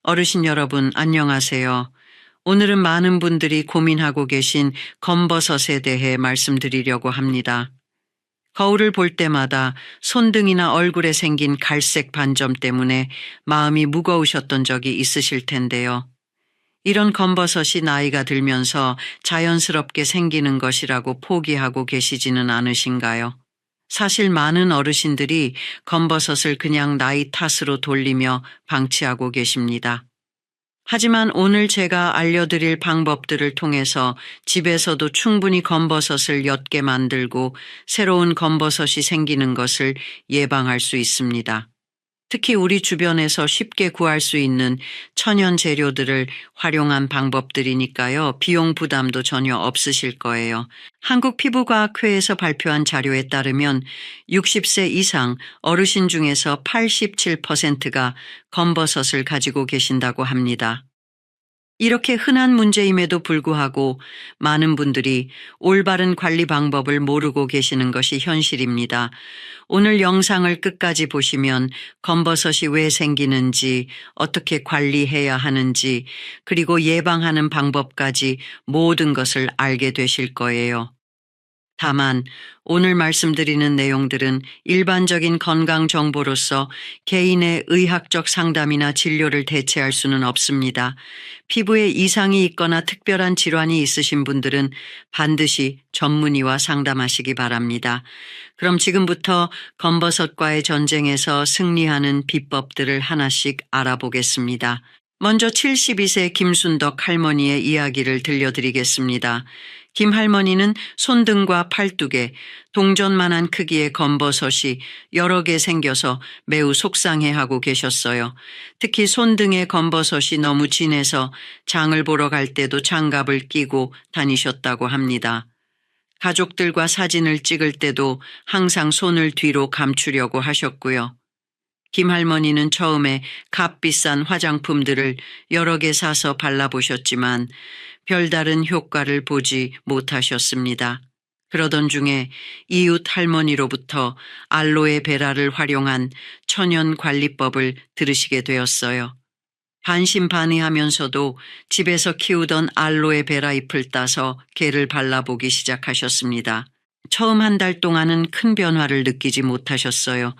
어르신 여러분, 안녕하세요. 오늘은 많은 분들이 고민하고 계신 검버섯에 대해 말씀드리려고 합니다. 거울을 볼 때마다 손등이나 얼굴에 생긴 갈색 반점 때문에 마음이 무거우셨던 적이 있으실 텐데요. 이런 검버섯이 나이가 들면서 자연스럽게 생기는 것이라고 포기하고 계시지는 않으신가요? 사실 많은 어르신들이 검버섯을 그냥 나이 탓으로 돌리며 방치하고 계십니다. 하지만 오늘 제가 알려드릴 방법들을 통해서 집에서도 충분히 검버섯을 엿게 만들고 새로운 검버섯이 생기는 것을 예방할 수 있습니다. 특히 우리 주변에서 쉽게 구할 수 있는 천연 재료들을 활용한 방법들이니까요. 비용 부담도 전혀 없으실 거예요. 한국피부과학회에서 발표한 자료에 따르면 60세 이상 어르신 중에서 87%가 검버섯을 가지고 계신다고 합니다. 이렇게 흔한 문제임에도 불구하고 많은 분들이 올바른 관리 방법을 모르고 계시는 것이 현실입니다. 오늘 영상을 끝까지 보시면 검버섯이 왜 생기는지, 어떻게 관리해야 하는지, 그리고 예방하는 방법까지 모든 것을 알게 되실 거예요. 다만 오늘 말씀드리는 내용들은 일반적인 건강 정보로서 개인의 의학적 상담이나 진료를 대체할 수는 없습니다. 피부에 이상이 있거나 특별한 질환이 있으신 분들은 반드시 전문의와 상담하시기 바랍니다. 그럼 지금부터 검버섯과의 전쟁에서 승리하는 비법들을 하나씩 알아보겠습니다. 먼저 72세 김순덕 할머니의 이야기를 들려드리겠습니다. 김 할머니는 손등과 팔뚝에 동전만한 크기의 검버섯이 여러 개 생겨서 매우 속상해하고 계셨어요. 특히 손등의 검버섯이 너무 진해서 장을 보러 갈 때도 장갑을 끼고 다니셨다고 합니다. 가족들과 사진을 찍을 때도 항상 손을 뒤로 감추려고 하셨고요. 김 할머니는 처음에 값비싼 화장품들을 여러 개 사서 발라보셨지만 별다른 효과를 보지 못하셨습니다. 그러던 중에 이웃 할머니로부터 알로에 베라를 활용한 천연 관리법을 들으시게 되었어요. 반신반의하면서도 집에서 키우던 알로에 베라 잎을 따서 개를 발라보기 시작하셨습니다. 처음 한 달 동안은 큰 변화를 느끼지 못하셨어요.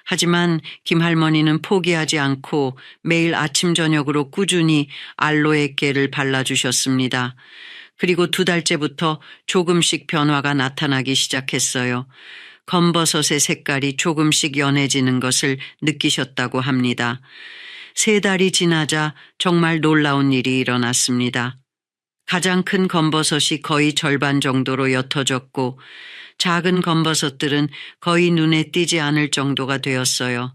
하지만 김 할머니는 포기하지 않고 매일 아침 저녁으로 꾸준히 알로에 깨를 발라주셨습니다. 그리고 2달째부터 조금씩 변화가 나타나기 시작했어요. 검버섯의 색깔이 조금씩 연해지는 것을 느끼셨다고 합니다. 3달이 지나자 정말 놀라운 일이 일어났습니다. 가장 큰 검버섯이 거의 절반 정도로 옅어졌고 작은 검버섯들은 거의 눈에 띄지 않을 정도가 되었어요.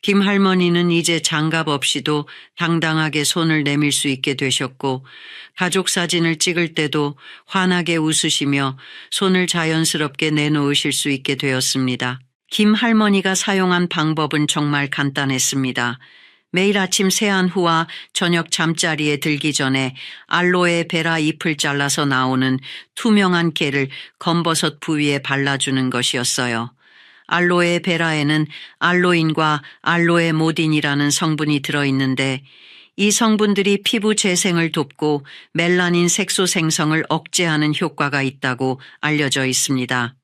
김 할머니는 이제 장갑 없이도 당당하게 손을 내밀 수 있게 되셨고 가족 사진을 찍을 때도 환하게 웃으시며 손을 자연스럽게 내놓으실 수 있게 되었습니다. 김 할머니가 사용한 방법은 정말 간단했습니다. 매일 아침 세안 후와 저녁 잠자리에 들기 전에 알로에 베라 잎을 잘라서 나오는 투명한 깨를 검버섯 부위에 발라주는 것이었어요. 알로에 베라에는 알로인과 알로에모딘이라는 성분이 들어있는데 이 성분들이 피부 재생을 돕고 멜라닌 색소 생성을 억제하는 효과가 있다고 알려져 있습니다.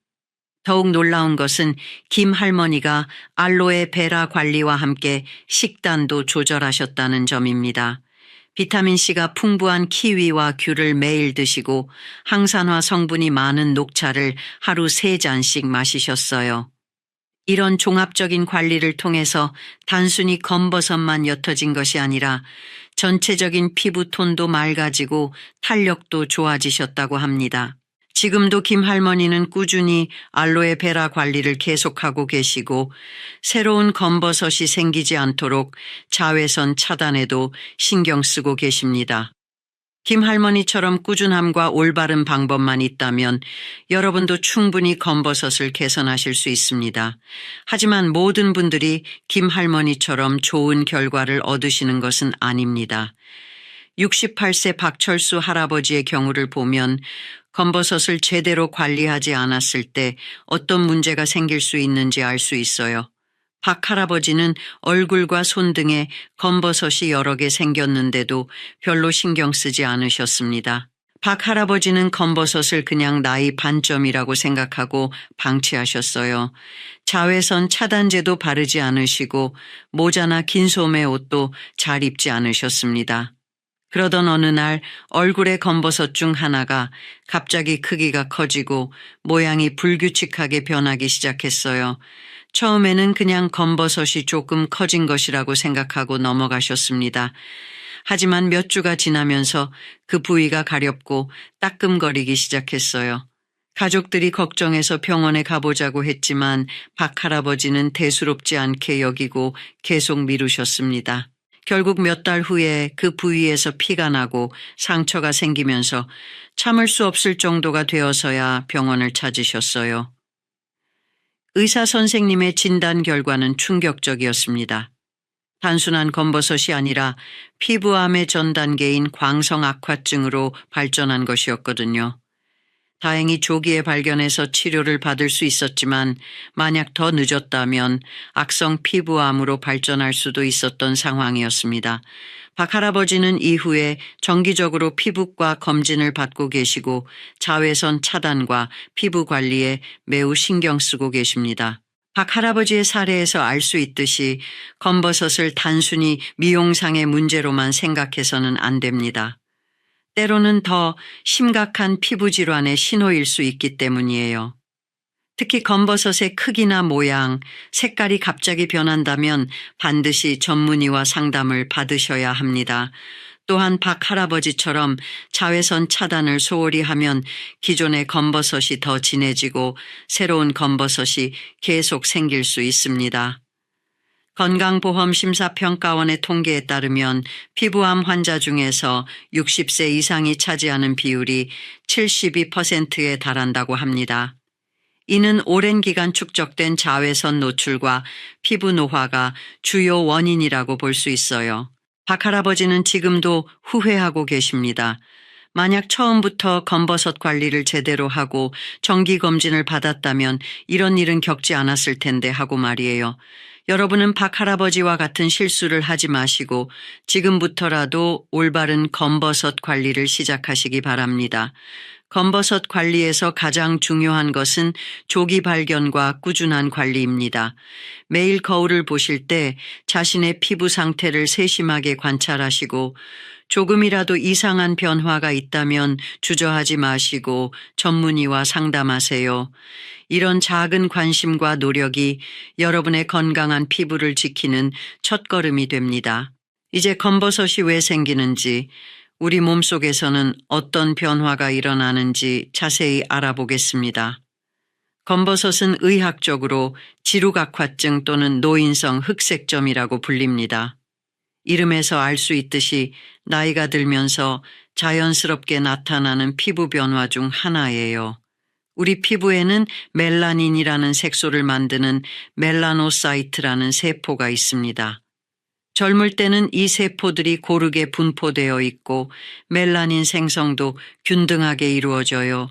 더욱 놀라운 것은 김 할머니가 알로에 베라 관리와 함께 식단도 조절하셨다는 점입니다. 비타민C가 풍부한 키위와 귤을 매일 드시고 항산화 성분이 많은 녹차를 하루 3잔씩 마시셨어요. 이런 종합적인 관리를 통해서 단순히 검버섯만 옅어진 것이 아니라 전체적인 피부 톤도 맑아지고 탄력도 좋아지셨다고 합니다. 지금도 김 할머니는 꾸준히 알로에 베라 관리를 계속하고 계시고 새로운 검버섯이 생기지 않도록 자외선 차단에도 신경 쓰고 계십니다. 김 할머니처럼 꾸준함과 올바른 방법만 있다면 여러분도 충분히 검버섯을 개선하실 수 있습니다. 하지만 모든 분들이 김 할머니처럼 좋은 결과를 얻으시는 것은 아닙니다. 68세 박철수 할아버지의 경우를 보면 검버섯을 제대로 관리하지 않았을 때 어떤 문제가 생길 수 있는지 알 수 있어요. 박 할아버지는 얼굴과 손 등에 검버섯이 여러 개 생겼는데도 별로 신경 쓰지 않으셨습니다. 박 할아버지는 검버섯을 그냥 나이 반점이라고 생각하고 방치하셨어요. 자외선 차단제도 바르지 않으시고 모자나 긴 소매 옷도 잘 입지 않으셨습니다. 그러던 어느 날 얼굴의 검버섯 중 하나가 갑자기 크기가 커지고 모양이 불규칙하게 변하기 시작했어요. 처음에는 그냥 검버섯이 조금 커진 것이라고 생각하고 넘어가셨습니다. 하지만 몇 주가 지나면서 그 부위가 가렵고 따끔거리기 시작했어요. 가족들이 걱정해서 병원에 가보자고 했지만 박 할아버지는 대수롭지 않게 여기고 계속 미루셨습니다. 결국 몇 달 후에 그 부위에서 피가 나고 상처가 생기면서 참을 수 없을 정도가 되어서야 병원을 찾으셨어요. 의사 선생님의 진단 결과는 충격적이었습니다. 단순한 검버섯이 아니라 피부암의 전 단계인 광성악화증으로 발전한 것이었거든요. 다행히 조기에 발견해서 치료를 받을 수 있었지만 만약 더 늦었다면 악성 피부암으로 발전할 수도 있었던 상황이었습니다. 박 할아버지는 이후에 정기적으로 피부과 검진을 받고 계시고 자외선 차단과 피부 관리에 매우 신경 쓰고 계십니다. 박 할아버지의 사례에서 알 수 있듯이 검버섯을 단순히 미용상의 문제로만 생각해서는 안 됩니다. 때로는 더 심각한 피부 질환의 신호일 수 있기 때문이에요. 특히 검버섯의 크기나 모양, 색깔이 갑자기 변한다면 반드시 전문의와 상담을 받으셔야 합니다. 또한 박 할아버지처럼 자외선 차단을 소홀히 하면 기존의 검버섯이 더 진해지고 새로운 검버섯이 계속 생길 수 있습니다. 건강보험심사평가원의 통계에 따르면 피부암 환자 중에서 60세 이상이 차지하는 비율이 72%에 달한다고 합니다. 이는 오랜 기간 축적된 자외선 노출과 피부 노화가 주요 원인이라고 볼 수 있어요. 박 할아버지는 지금도 후회하고 계십니다. 만약 처음부터 검버섯 관리를 제대로 하고 정기검진을 받았다면 이런 일은 겪지 않았을 텐데 하고 말이에요. 여러분은 박 할아버지와 같은 실수를 하지 마시고 지금부터라도 올바른 검버섯 관리를 시작하시기 바랍니다. 검버섯 관리에서 가장 중요한 것은 조기 발견과 꾸준한 관리입니다. 매일 거울을 보실 때 자신의 피부 상태를 세심하게 관찰하시고 조금이라도 이상한 변화가 있다면 주저하지 마시고 전문의와 상담하세요. 이런 작은 관심과 노력이 여러분의 건강한 피부를 지키는 첫걸음이 됩니다. 이제 검버섯이 왜 생기는지, 우리 몸속에서는 어떤 변화가 일어나는지 자세히 알아보겠습니다. 검버섯은 의학적으로 지루각화증 또는 노인성 흑색점이라고 불립니다. 이름에서 알 수 있듯이 나이가 들면서 자연스럽게 나타나는 피부 변화 중 하나예요. 우리 피부에는 멜라닌이라는 색소를 만드는 멜라노사이트라는 세포가 있습니다. 젊을 때는 이 세포들이 고르게 분포되어 있고 멜라닌 생성도 균등하게 이루어져요.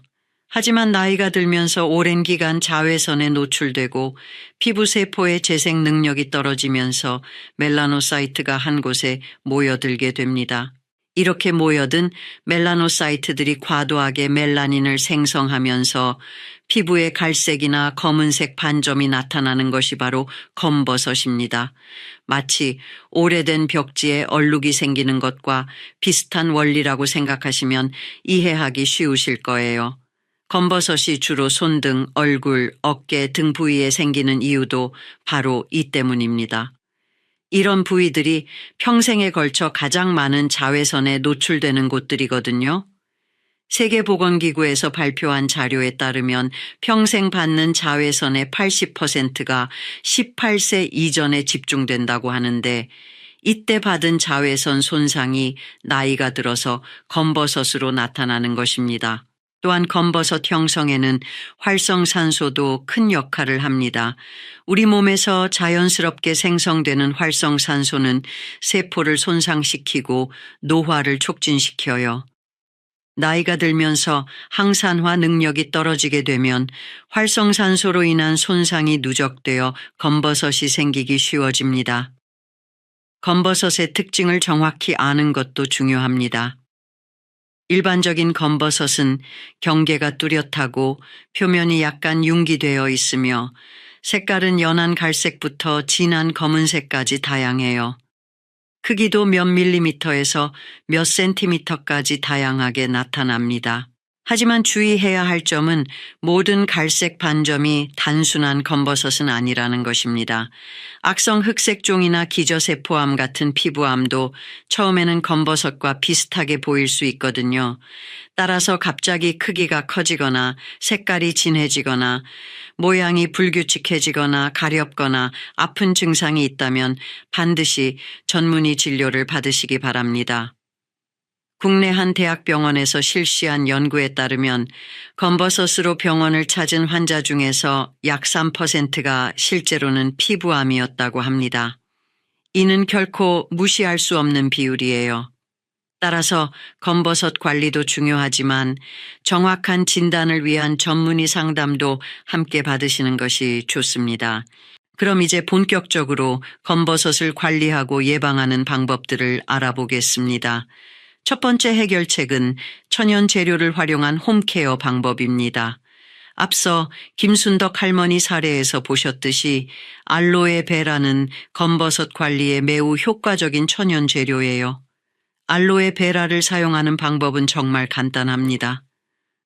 하지만 나이가 들면서 오랜 기간 자외선에 노출되고 피부 세포의 재생 능력이 떨어지면서 멜라노사이트가 한 곳에 모여들게 됩니다. 이렇게 모여든 멜라노사이트들이 과도하게 멜라닌을 생성하면서 피부에 갈색이나 검은색 반점이 나타나는 것이 바로 검버섯입니다. 마치 오래된 벽지에 얼룩이 생기는 것과 비슷한 원리라고 생각하시면 이해하기 쉬우실 거예요. 검버섯이 주로 손등, 얼굴, 어깨 등 부위에 생기는 이유도 바로 이 때문입니다. 이런 부위들이 평생에 걸쳐 가장 많은 자외선에 노출되는 곳들이거든요. 세계보건기구에서 발표한 자료에 따르면 평생 받는 자외선의 80%가 18세 이전에 집중된다고 하는데 이때 받은 자외선 손상이 나이가 들어서 검버섯으로 나타나는 것입니다. 또한 검버섯 형성에는 활성산소도 큰 역할을 합니다. 우리 몸에서 자연스럽게 생성되는 활성산소는 세포를 손상시키고 노화를 촉진시켜요. 나이가 들면서 항산화 능력이 떨어지게 되면 활성산소로 인한 손상이 누적되어 검버섯이 생기기 쉬워집니다. 검버섯의 특징을 정확히 아는 것도 중요합니다. 일반적인 검버섯은 경계가 뚜렷하고 표면이 약간 융기되어 있으며 색깔은 연한 갈색부터 진한 검은색까지 다양해요. 크기도 몇 밀리미터에서 몇 센티미터까지 다양하게 나타납니다. 하지만 주의해야 할 점은 모든 갈색 반점이 단순한 검버섯은 아니라는 것입니다. 악성 흑색종이나 기저세포암 같은 피부암도 처음에는 검버섯과 비슷하게 보일 수 있거든요. 따라서 갑자기 크기가 커지거나 색깔이 진해지거나 모양이 불규칙해지거나 가렵거나 아픈 증상이 있다면 반드시 전문의 진료를 받으시기 바랍니다. 국내 한 대학병원에서 실시한 연구에 따르면 검버섯으로 병원을 찾은 환자 중에서 약 3%가 실제로는 피부암이었다고 합니다. 이는 결코 무시할 수 없는 비율이에요. 따라서 검버섯 관리도 중요하지만 정확한 진단을 위한 전문의 상담도 함께 받으시는 것이 좋습니다. 그럼 이제 본격적으로 검버섯을 관리하고 예방하는 방법들을 알아보겠습니다. 첫 번째 해결책은 천연 재료를 활용한 홈케어 방법입니다. 앞서 김순덕 할머니 사례에서 보셨듯이 알로에베라는 검버섯 관리에 매우 효과적인 천연 재료예요. 알로에베라를 사용하는 방법은 정말 간단합니다.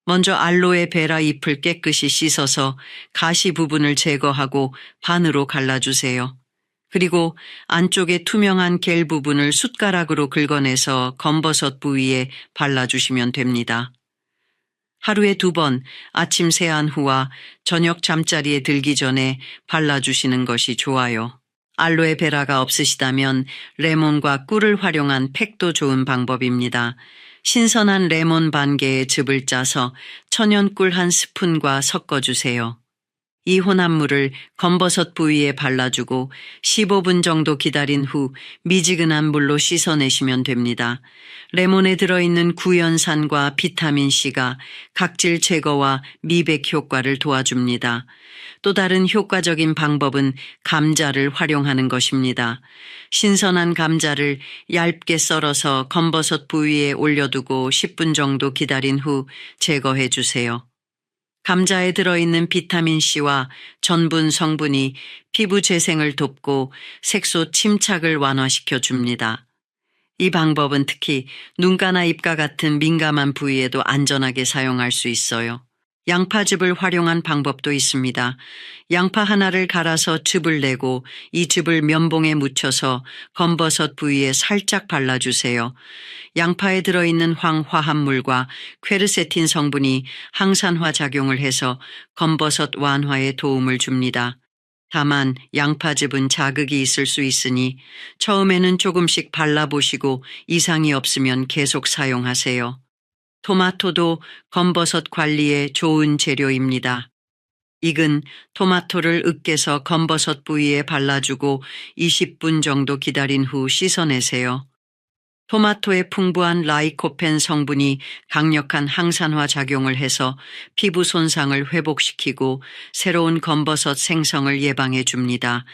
먼저 알로에베라 잎을 깨끗이 씻어서 가시 부분을 제거하고 반으로 갈라주세요. 그리고 안쪽에 투명한 겔 부분을 숟가락으로 긁어내서 검버섯 부위에 발라주시면 됩니다. 하루에 2번 아침 세안 후와 저녁 잠자리에 들기 전에 발라주시는 것이 좋아요. 알로에베라가 없으시다면 레몬과 꿀을 활용한 팩도 좋은 방법입니다. 신선한 레몬 반 개의 즙을 짜서 천연꿀 1스푼과 섞어주세요. 이 혼합물을 검버섯 부위에 발라주고 15분 정도 기다린 후 미지근한 물로 씻어내시면 됩니다. 레몬에 들어있는 구연산과 비타민C가 각질 제거와 미백 효과를 도와줍니다. 또 다른 효과적인 방법은 감자를 활용하는 것입니다. 신선한 감자를 얇게 썰어서 검버섯 부위에 올려두고 10분 정도 기다린 후 제거해 주세요. 감자에 들어있는 비타민C와 전분 성분이 피부 재생을 돕고 색소 침착을 완화시켜 줍니다. 이 방법은 특히 눈가나 입가 같은 민감한 부위에도 안전하게 사용할 수 있어요. 양파즙을 활용한 방법도 있습니다. 양파 하나를 갈아서 즙을 내고 이 즙을 면봉에 묻혀서 검버섯 부위에 살짝 발라주세요. 양파에 들어있는 황화합물과 퀘르세틴 성분이 항산화 작용을 해서 검버섯 완화에 도움을 줍니다. 다만 양파즙은 자극이 있을 수 있으니 처음에는 조금씩 발라보시고 이상이 없으면 계속 사용하세요. 토마토도 검버섯 관리에 좋은 재료입니다. 익은 토마토를 으깨서 검버섯 부위에 발라주고 20분 정도 기다린 후 씻어내세요. 토마토의 풍부한 라이코펜 성분이 강력한 항산화 작용을 해서 피부 손상을 회복시키고 새로운 검버섯 생성을 예방해 줍니다.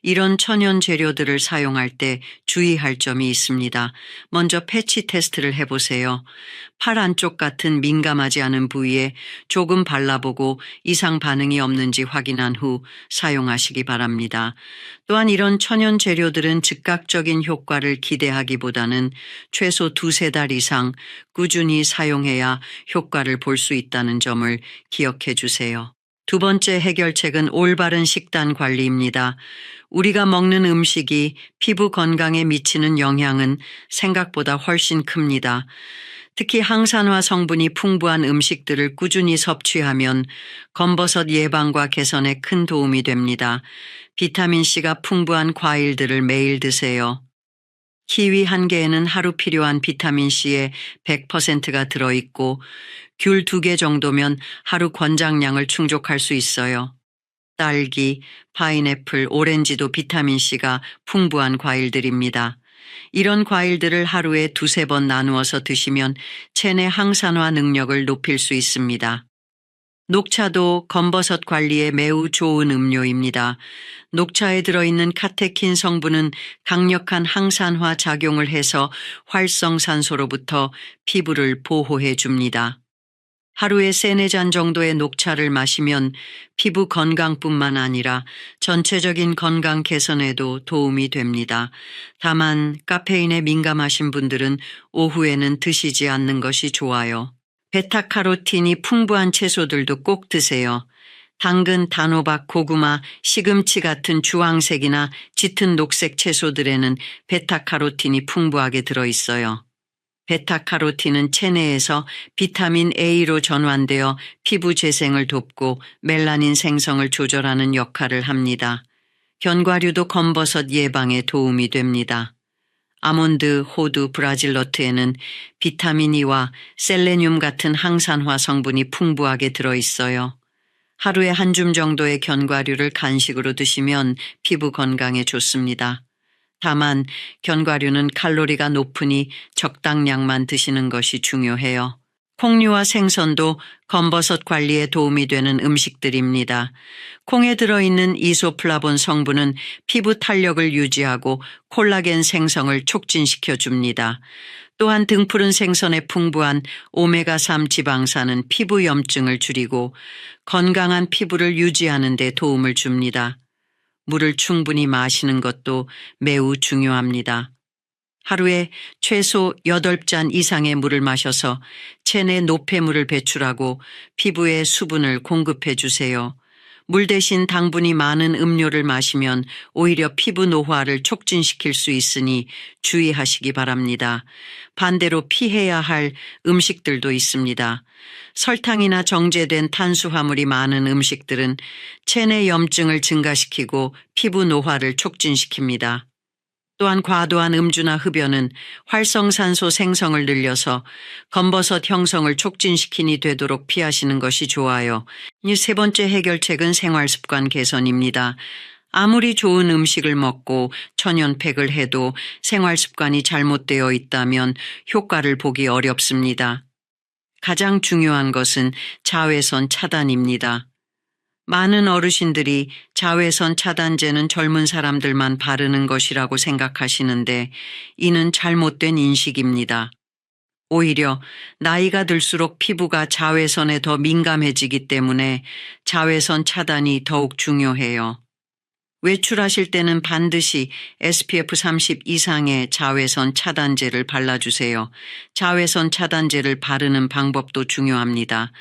이런 천연 재료들을 사용할 때 주의할 점이 있습니다. 먼저 패치 테스트를 해보세요. 팔 안쪽 같은 민감하지 않은 부위에 조금 발라보고 이상 반응이 없는지 확인한 후 사용하시기 바랍니다. 또한 이런 천연 재료들은 즉각적인 효과를 기대하기보다는 최소 2-3달 이상 꾸준히 사용해야 효과를 볼 수 있다는 점을 기억해 주세요. 두 번째 해결책은 올바른 식단 관리입니다. 우리가 먹는 음식이 피부 건강에 미치는 영향은 생각보다 훨씬 큽니다. 특히 항산화 성분이 풍부한 음식들을 꾸준히 섭취하면 검버섯 예방과 개선에 큰 도움이 됩니다. 비타민C가 풍부한 과일들을 매일 드세요. 키위 1개에는 하루 필요한 비타민C의 100%가 들어있고 귤 2개 정도면 하루 권장량을 충족할 수 있어요. 딸기, 파인애플, 오렌지도 비타민C가 풍부한 과일들입니다. 이런 과일들을 하루에 두세 번 나누어서 드시면 체내 항산화 능력을 높일 수 있습니다. 녹차도 검버섯 관리에 매우 좋은 음료입니다. 녹차에 들어있는 카테킨 성분은 강력한 항산화 작용을 해서 활성산소로부터 피부를 보호해 줍니다. 하루에 3-4잔 정도의 녹차를 마시면 피부 건강뿐만 아니라 전체적인 건강 개선에도 도움이 됩니다. 다만 카페인에 민감하신 분들은 오후에는 드시지 않는 것이 좋아요. 베타카로틴이 풍부한 채소들도 꼭 드세요. 당근, 단호박, 고구마, 시금치 같은 주황색이나 짙은 녹색 채소들에는 베타카로틴이 풍부하게 들어있어요. 베타카로틴은 체내에서 비타민 A로 전환되어 피부 재생을 돕고 멜라닌 생성을 조절하는 역할을 합니다. 견과류도 검버섯 예방에 도움이 됩니다. 아몬드, 호두, 브라질너트에는 비타민 E와 셀레늄 같은 항산화 성분이 풍부하게 들어있어요. 하루에 한 줌 정도의 견과류를 간식으로 드시면 피부 건강에 좋습니다. 다만 견과류는 칼로리가 높으니 적당량만 드시는 것이 중요해요. 콩류와 생선도 검버섯 관리에 도움이 되는 음식들입니다. 콩에 들어있는 이소플라본 성분은 피부 탄력을 유지하고 콜라겐 생성을 촉진시켜 줍니다. 또한 등푸른 생선에 풍부한 오메가3 지방산은 피부 염증을 줄이고 건강한 피부를 유지하는 데 도움을 줍니다. 물을 충분히 마시는 것도 매우 중요합니다. 하루에 최소 8잔 이상의 물을 마셔서 체내 노폐물을 배출하고 피부에 수분을 공급해 주세요. 물 대신 당분이 많은 음료를 마시면 오히려 피부 노화를 촉진시킬 수 있으니 주의하시기 바랍니다. 반대로 피해야 할 음식들도 있습니다. 설탕이나 정제된 탄수화물이 많은 음식들은 체내 염증을 증가시키고 피부 노화를 촉진시킵니다. 또한 과도한 음주나 흡연은 활성산소 생성을 늘려서 검버섯 형성을 촉진시키니 되도록 피하시는 것이 좋아요. 이 3번째 해결책은 생활습관 개선입니다. 아무리 좋은 음식을 먹고 천연팩을 해도 생활습관이 잘못되어 있다면 효과를 보기 어렵습니다. 가장 중요한 것은 자외선 차단입니다. 많은 어르신들이 자외선 차단제는 젊은 사람들만 바르는 것이라고 생각하시는데 이는 잘못된 인식입니다. 오히려 나이가 들수록 피부가 자외선에 더 민감해지기 때문에 자외선 차단이 더욱 중요해요. 외출하실 때는 반드시 SPF 30 이상의 자외선 차단제를 발라주세요. 자외선 차단제를 바르는 방법도 중요합니다.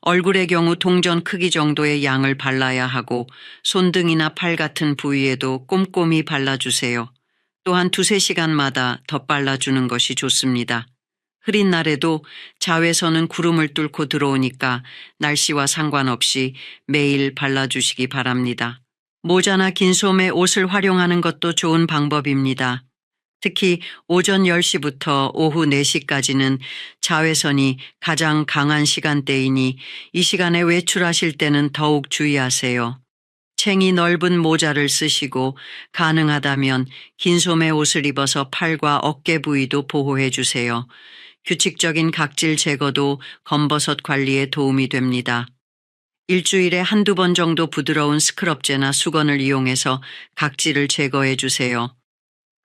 얼굴의 경우 동전 크기 정도의 양을 발라야 하고 손등이나 팔 같은 부위에도 꼼꼼히 발라주세요. 또한 2-3시간마다 덧발라주는 것이 좋습니다. 흐린 날에도 자외선은 구름을 뚫고 들어오니까 날씨와 상관없이 매일 발라주시기 바랍니다. 모자나 긴 소매 옷을 활용하는 것도 좋은 방법입니다. 특히 오전 10시부터 오후 4시까지는 자외선이 가장 강한 시간대이니 이 시간에 외출하실 때는 더욱 주의하세요. 챙이 넓은 모자를 쓰시고 가능하다면 긴 소매 옷을 입어서 팔과 어깨 부위도 보호해 주세요. 규칙적인 각질 제거도 검버섯 관리에 도움이 됩니다. 일주일에 1-2번 정도 부드러운 스크럽제나 수건을 이용해서 각질을 제거해 주세요.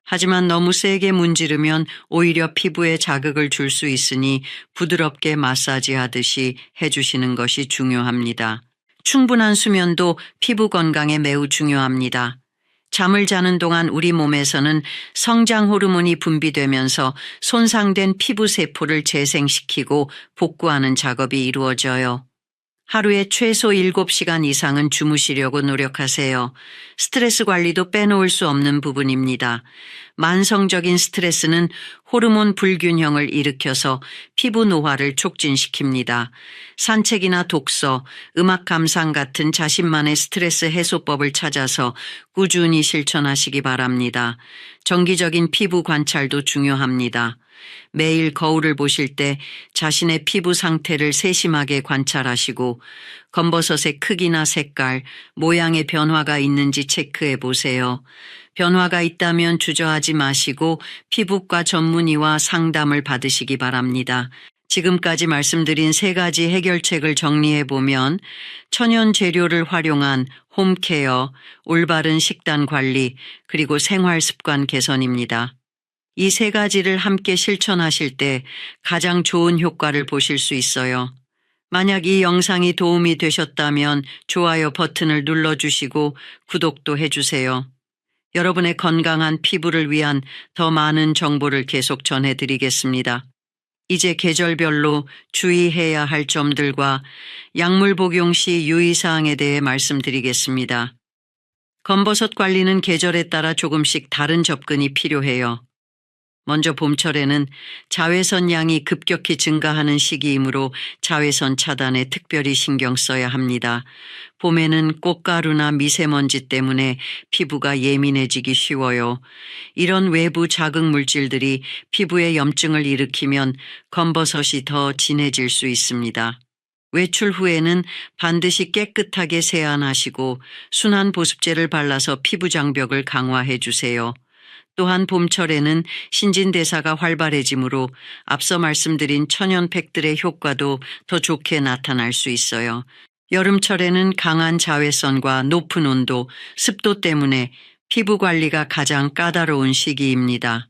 하지만 너무 세게 문지르면 오히려 피부에 자극을 줄 수 있으니 부드럽게 마사지하듯이 해주시는 것이 중요합니다. 충분한 수면도 피부 건강에 매우 중요합니다. 잠을 자는 동안 우리 몸에서는 성장 호르몬이 분비되면서 손상된 피부 세포를 재생시키고 복구하는 작업이 이루어져요. 하루에 최소 7시간 이상은 주무시려고 노력하세요. 스트레스 관리도 빼놓을 수 없는 부분입니다. 만성적인 스트레스는 호르몬 불균형을 일으켜서 피부 노화를 촉진시킵니다. 산책이나 독서, 음악 감상 같은 자신만의 스트레스 해소법을 찾아서 꾸준히 실천하시기 바랍니다. 정기적인 피부 관찰도 중요합니다. 매일 거울을 보실 때 자신의 피부 상태를 세심하게 관찰하시고 검버섯의 크기나 색깔, 모양의 변화가 있는지 체크해 보세요. 변화가 있다면 주저하지 마시고 피부과 전문의와 상담을 받으시기 바랍니다. 지금까지 말씀드린 세 가지 해결책을 정리해보면 천연 재료를 활용한 홈케어, 올바른 식단 관리, 그리고 생활 습관 개선입니다. 이 세 가지를 함께 실천하실 때 가장 좋은 효과를 보실 수 있어요. 만약 이 영상이 도움이 되셨다면 좋아요 버튼을 눌러주시고 구독도 해주세요. 여러분의 건강한 피부를 위한 더 많은 정보를 계속 전해드리겠습니다. 이제 계절별로 주의해야 할 점들과 약물 복용 시 유의사항에 대해 말씀드리겠습니다. 검버섯 관리는 계절에 따라 조금씩 다른 접근이 필요해요. 먼저 봄철에는 자외선 양이 급격히 증가하는 시기이므로 자외선 차단에 특별히 신경 써야 합니다. 봄에는 꽃가루나 미세먼지 때문에 피부가 예민해지기 쉬워요. 이런 외부 자극 물질들이 피부에 염증을 일으키면 검버섯이 더 진해질 수 있습니다. 외출 후에는 반드시 깨끗하게 세안하시고 순한 보습제를 발라서 피부 장벽을 강화해 주세요. 또한 봄철에는 신진대사가 활발해지므로 앞서 말씀드린 천연팩들의 효과도 더 좋게 나타날 수 있어요. 여름철에는 강한 자외선과 높은 온도, 습도 때문에 피부 관리가 가장 까다로운 시기입니다.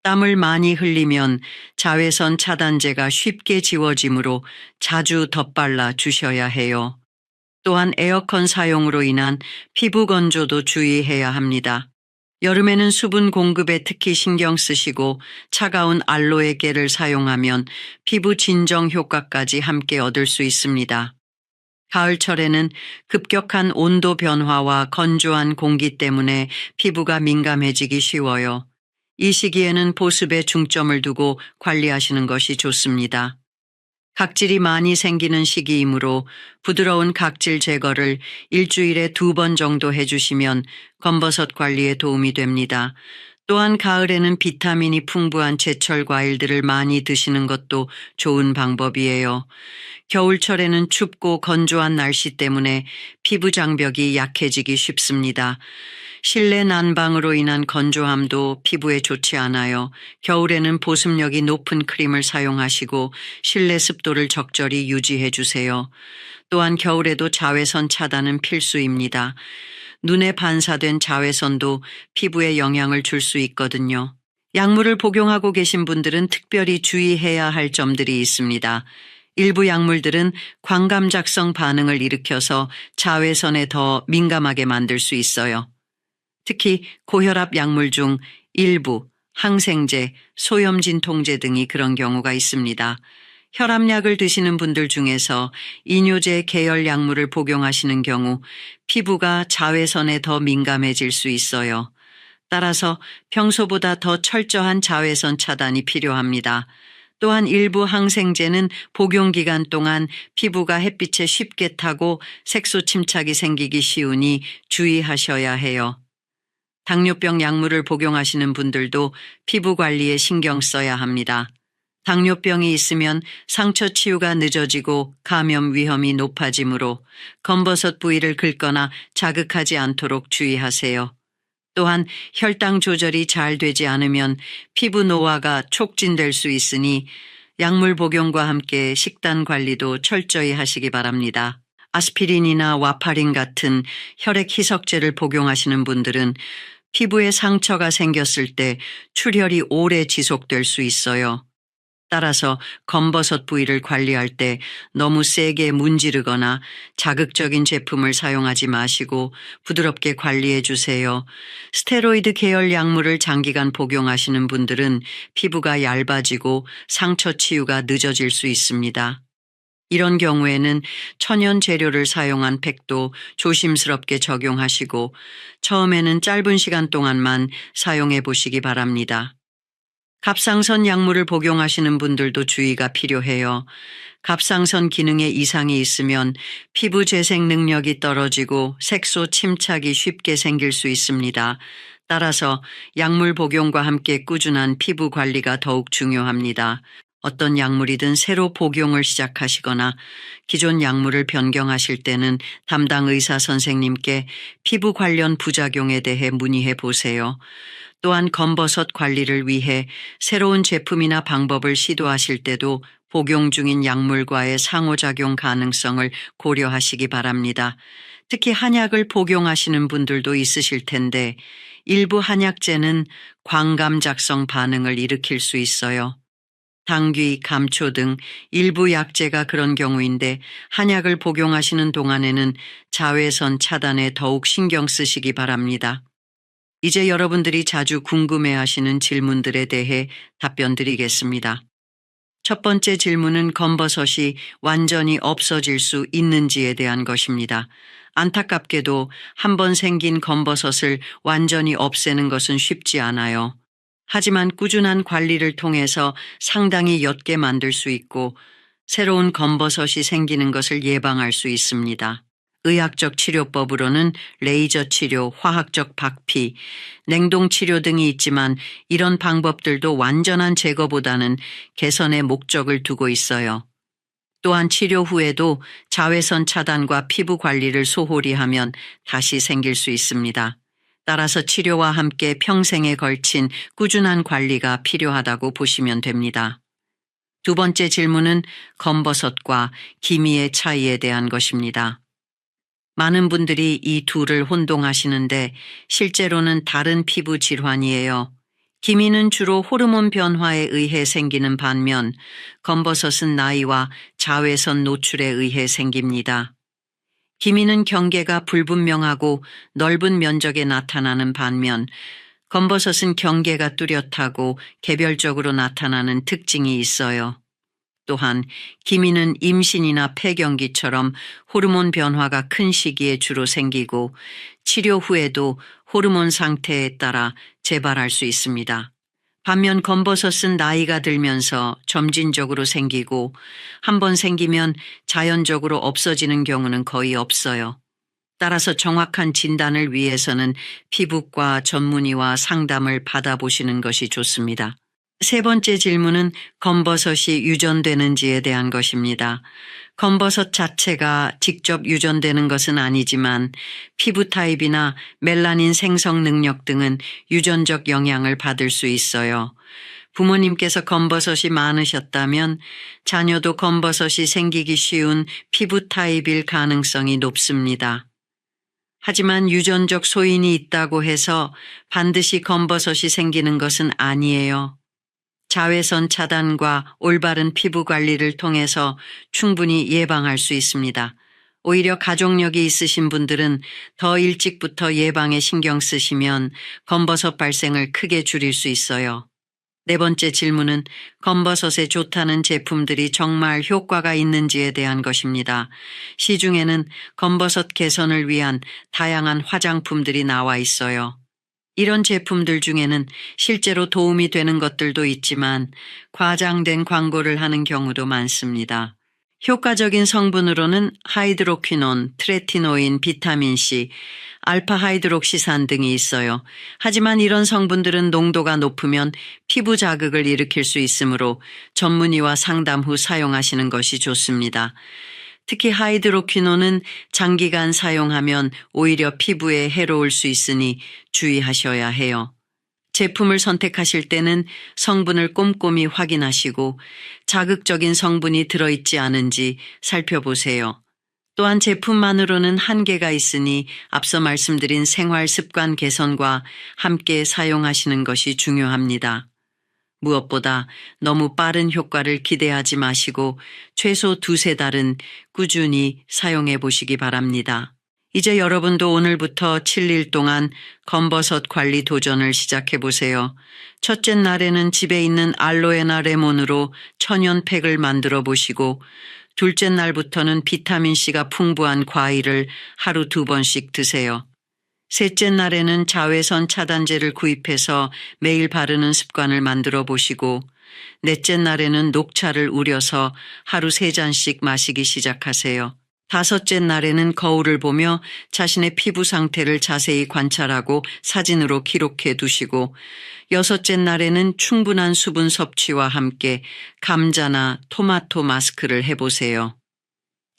땀을 많이 흘리면 자외선 차단제가 쉽게 지워지므로 자주 덧발라 주셔야 해요. 또한 에어컨 사용으로 인한 피부 건조도 주의해야 합니다. 여름에는 수분 공급에 특히 신경 쓰시고 차가운 알로에 겔을 사용하면 피부 진정 효과까지 함께 얻을 수 있습니다. 가을철에는 급격한 온도 변화와 건조한 공기 때문에 피부가 민감해지기 쉬워요. 이 시기에는 보습에 중점을 두고 관리하시는 것이 좋습니다. 각질이 많이 생기는 시기이므로 부드러운 각질 제거를 일주일에 2번 정도 해주시면 검버섯 관리에 도움이 됩니다. 또한 가을에는 비타민이 풍부한 제철 과일들을 많이 드시는 것도 좋은 방법이에요. 겨울철에는 춥고 건조한 날씨 때문에 피부 장벽이 약해지기 쉽습니다. 실내 난방으로 인한 건조함도 피부에 좋지 않아요. 겨울에는 보습력이 높은 크림을 사용하시고 실내 습도를 적절히 유지해 주세요. 또한 겨울에도 자외선 차단은 필수입니다. 눈에 반사된 자외선도 피부에 영향을 줄 수 있거든요. 약물을 복용하고 계신 분들은 특별히 주의해야 할 점들이 있습니다. 일부 약물들은 광감작성 반응을 일으켜서 자외선에 더 민감하게 만들 수 있어요. 특히 고혈압 약물 중 일부, 항생제, 소염진통제 등이 그런 경우가 있습니다. 혈압약을 드시는 분들 중에서 이뇨제 계열 약물을 복용하시는 경우 피부가 자외선에 더 민감해질 수 있어요. 따라서 평소보다 더 철저한 자외선 차단이 필요합니다. 또한 일부 항생제는 복용 기간 동안 피부가 햇빛에 쉽게 타고 색소 침착이 생기기 쉬우니 주의하셔야 해요. 당뇨병 약물을 복용하시는 분들도 피부 관리에 신경 써야 합니다. 당뇨병이 있으면 상처 치유가 늦어지고 감염 위험이 높아지므로 검버섯 부위를 긁거나 자극하지 않도록 주의하세요. 또한 혈당 조절이 잘 되지 않으면 피부 노화가 촉진될 수 있으니 약물 복용과 함께 식단 관리도 철저히 하시기 바랍니다. 아스피린이나 와파린 같은 혈액 희석제를 복용하시는 분들은 피부에 상처가 생겼을 때 출혈이 오래 지속될 수 있어요. 따라서 검버섯 부위를 관리할 때 너무 세게 문지르거나 자극적인 제품을 사용하지 마시고 부드럽게 관리해 주세요. 스테로이드 계열 약물을 장기간 복용하시는 분들은 피부가 얇아지고 상처 치유가 늦어질 수 있습니다. 이런 경우에는 천연 재료를 사용한 팩도 조심스럽게 적용하시고 처음에는 짧은 시간 동안만 사용해 보시기 바랍니다. 갑상선 약물을 복용하시는 분들도 주의가 필요해요. 갑상선 기능에 이상이 있으면 피부 재생 능력이 떨어지고 색소 침착이 쉽게 생길 수 있습니다. 따라서 약물 복용과 함께 꾸준한 피부 관리가 더욱 중요합니다. 어떤 약물이든 새로 복용을 시작하시거나 기존 약물을 변경하실 때는 담당 의사 선생님께 피부 관련 부작용에 대해 문의해 보세요. 또한 검버섯 관리를 위해 새로운 제품이나 방법을 시도하실 때도 복용 중인 약물과의 상호작용 가능성을 고려하시기 바랍니다. 특히 한약을 복용하시는 분들도 있으실 텐데 일부 한약재는 광감작성 반응을 일으킬 수 있어요. 당귀, 감초 등 일부 약재가 그런 경우인데 한약을 복용하시는 동안에는 자외선 차단에 더욱 신경 쓰시기 바랍니다. 이제 여러분들이 자주 궁금해하시는 질문들에 대해 답변 드리겠습니다. 첫 번째 질문은 검버섯이 완전히 없어질 수 있는지에 대한 것입니다. 안타깝게도 한번 생긴 검버섯을 완전히 없애는 것은 쉽지 않아요. 하지만 꾸준한 관리를 통해서 상당히 옅게 만들 수 있고 새로운 검버섯이 생기는 것을 예방할 수 있습니다. 의학적 치료법으로는 레이저 치료, 화학적 박피, 냉동 치료 등이 있지만 이런 방법들도 완전한 제거보다는 개선의 목적을 두고 있어요. 또한 치료 후에도 자외선 차단과 피부 관리를 소홀히 하면 다시 생길 수 있습니다. 따라서 치료와 함께 평생에 걸친 꾸준한 관리가 필요하다고 보시면 됩니다. 두 번째 질문은 검버섯과 기미의 차이에 대한 것입니다. 많은 분들이 이 둘을 혼동하시는데 실제로는 다른 피부 질환이에요. 기미는 주로 호르몬 변화에 의해 생기는 반면 검버섯은 나이와 자외선 노출에 의해 생깁니다. 기미는 경계가 불분명하고 넓은 면적에 나타나는 반면 검버섯은 경계가 뚜렷하고 개별적으로 나타나는 특징이 있어요. 또한 기미는 임신이나 폐경기처럼 호르몬 변화가 큰 시기에 주로 생기고 치료 후에도 호르몬 상태에 따라 재발할 수 있습니다. 반면 검버섯은 나이가 들면서 점진적으로 생기고 한번 생기면 자연적으로 없어지는 경우는 거의 없어요. 따라서 정확한 진단을 위해서는 피부과 전문의와 상담을 받아보시는 것이 좋습니다. 세 번째 질문은 검버섯이 유전되는지에 대한 것입니다. 검버섯 자체가 직접 유전되는 것은 아니지만 피부 타입이나 멜라닌 생성 능력 등은 유전적 영향을 받을 수 있어요. 부모님께서 검버섯이 많으셨다면 자녀도 검버섯이 생기기 쉬운 피부 타입일 가능성이 높습니다. 하지만 유전적 소인이 있다고 해서 반드시 검버섯이 생기는 것은 아니에요. 자외선 차단과 올바른 피부 관리를 통해서 충분히 예방할 수 있습니다. 오히려 가족력이 있으신 분들은 더 일찍부터 예방에 신경 쓰시면 검버섯 발생을 크게 줄일 수 있어요. 네 번째 질문은 검버섯에 좋다는 제품들이 정말 효과가 있는지에 대한 것입니다. 시중에는 검버섯 개선을 위한 다양한 화장품들이 나와 있어요. 이런 제품들 중에는 실제로 도움이 되는 것들도 있지만 과장된 광고를 하는 경우도 많습니다. 효과적인 성분으로는 하이드로퀴논, 트레티노인, 비타민C, 알파하이드록시산 등이 있어요. 하지만 이런 성분들은 농도가 높으면 피부 자극을 일으킬 수 있으므로 전문의와 상담 후 사용하시는 것이 좋습니다. 특히 하이드로퀴논은 장기간 사용하면 오히려 피부에 해로울 수 있으니 주의하셔야 해요. 제품을 선택하실 때는 성분을 꼼꼼히 확인하시고 자극적인 성분이 들어있지 않은지 살펴보세요. 또한 제품만으로는 한계가 있으니 앞서 말씀드린 생활 습관 개선과 함께 사용하시는 것이 중요합니다. 무엇보다 너무 빠른 효과를 기대하지 마시고 최소 2-3달은 꾸준히 사용해 보시기 바랍니다. 이제 여러분도 오늘부터 7일 동안 검버섯 관리 도전을 시작해 보세요. 첫째 날에는 집에 있는 알로에나 레몬으로 천연팩을 만들어 보시고 둘째 날부터는 비타민C가 풍부한 과일을 하루 2번씩 드세요. 셋째 날에는 자외선 차단제를 구입해서 매일 바르는 습관을 만들어 보시고 넷째 날에는 녹차를 우려서 하루 3잔씩 마시기 시작하세요. 5째 날에는 거울을 보며 자신의 피부 상태를 자세히 관찰하고 사진으로 기록해 두시고 6째 날에는 충분한 수분 섭취와 함께 감자나 토마토 마스크를 해보세요.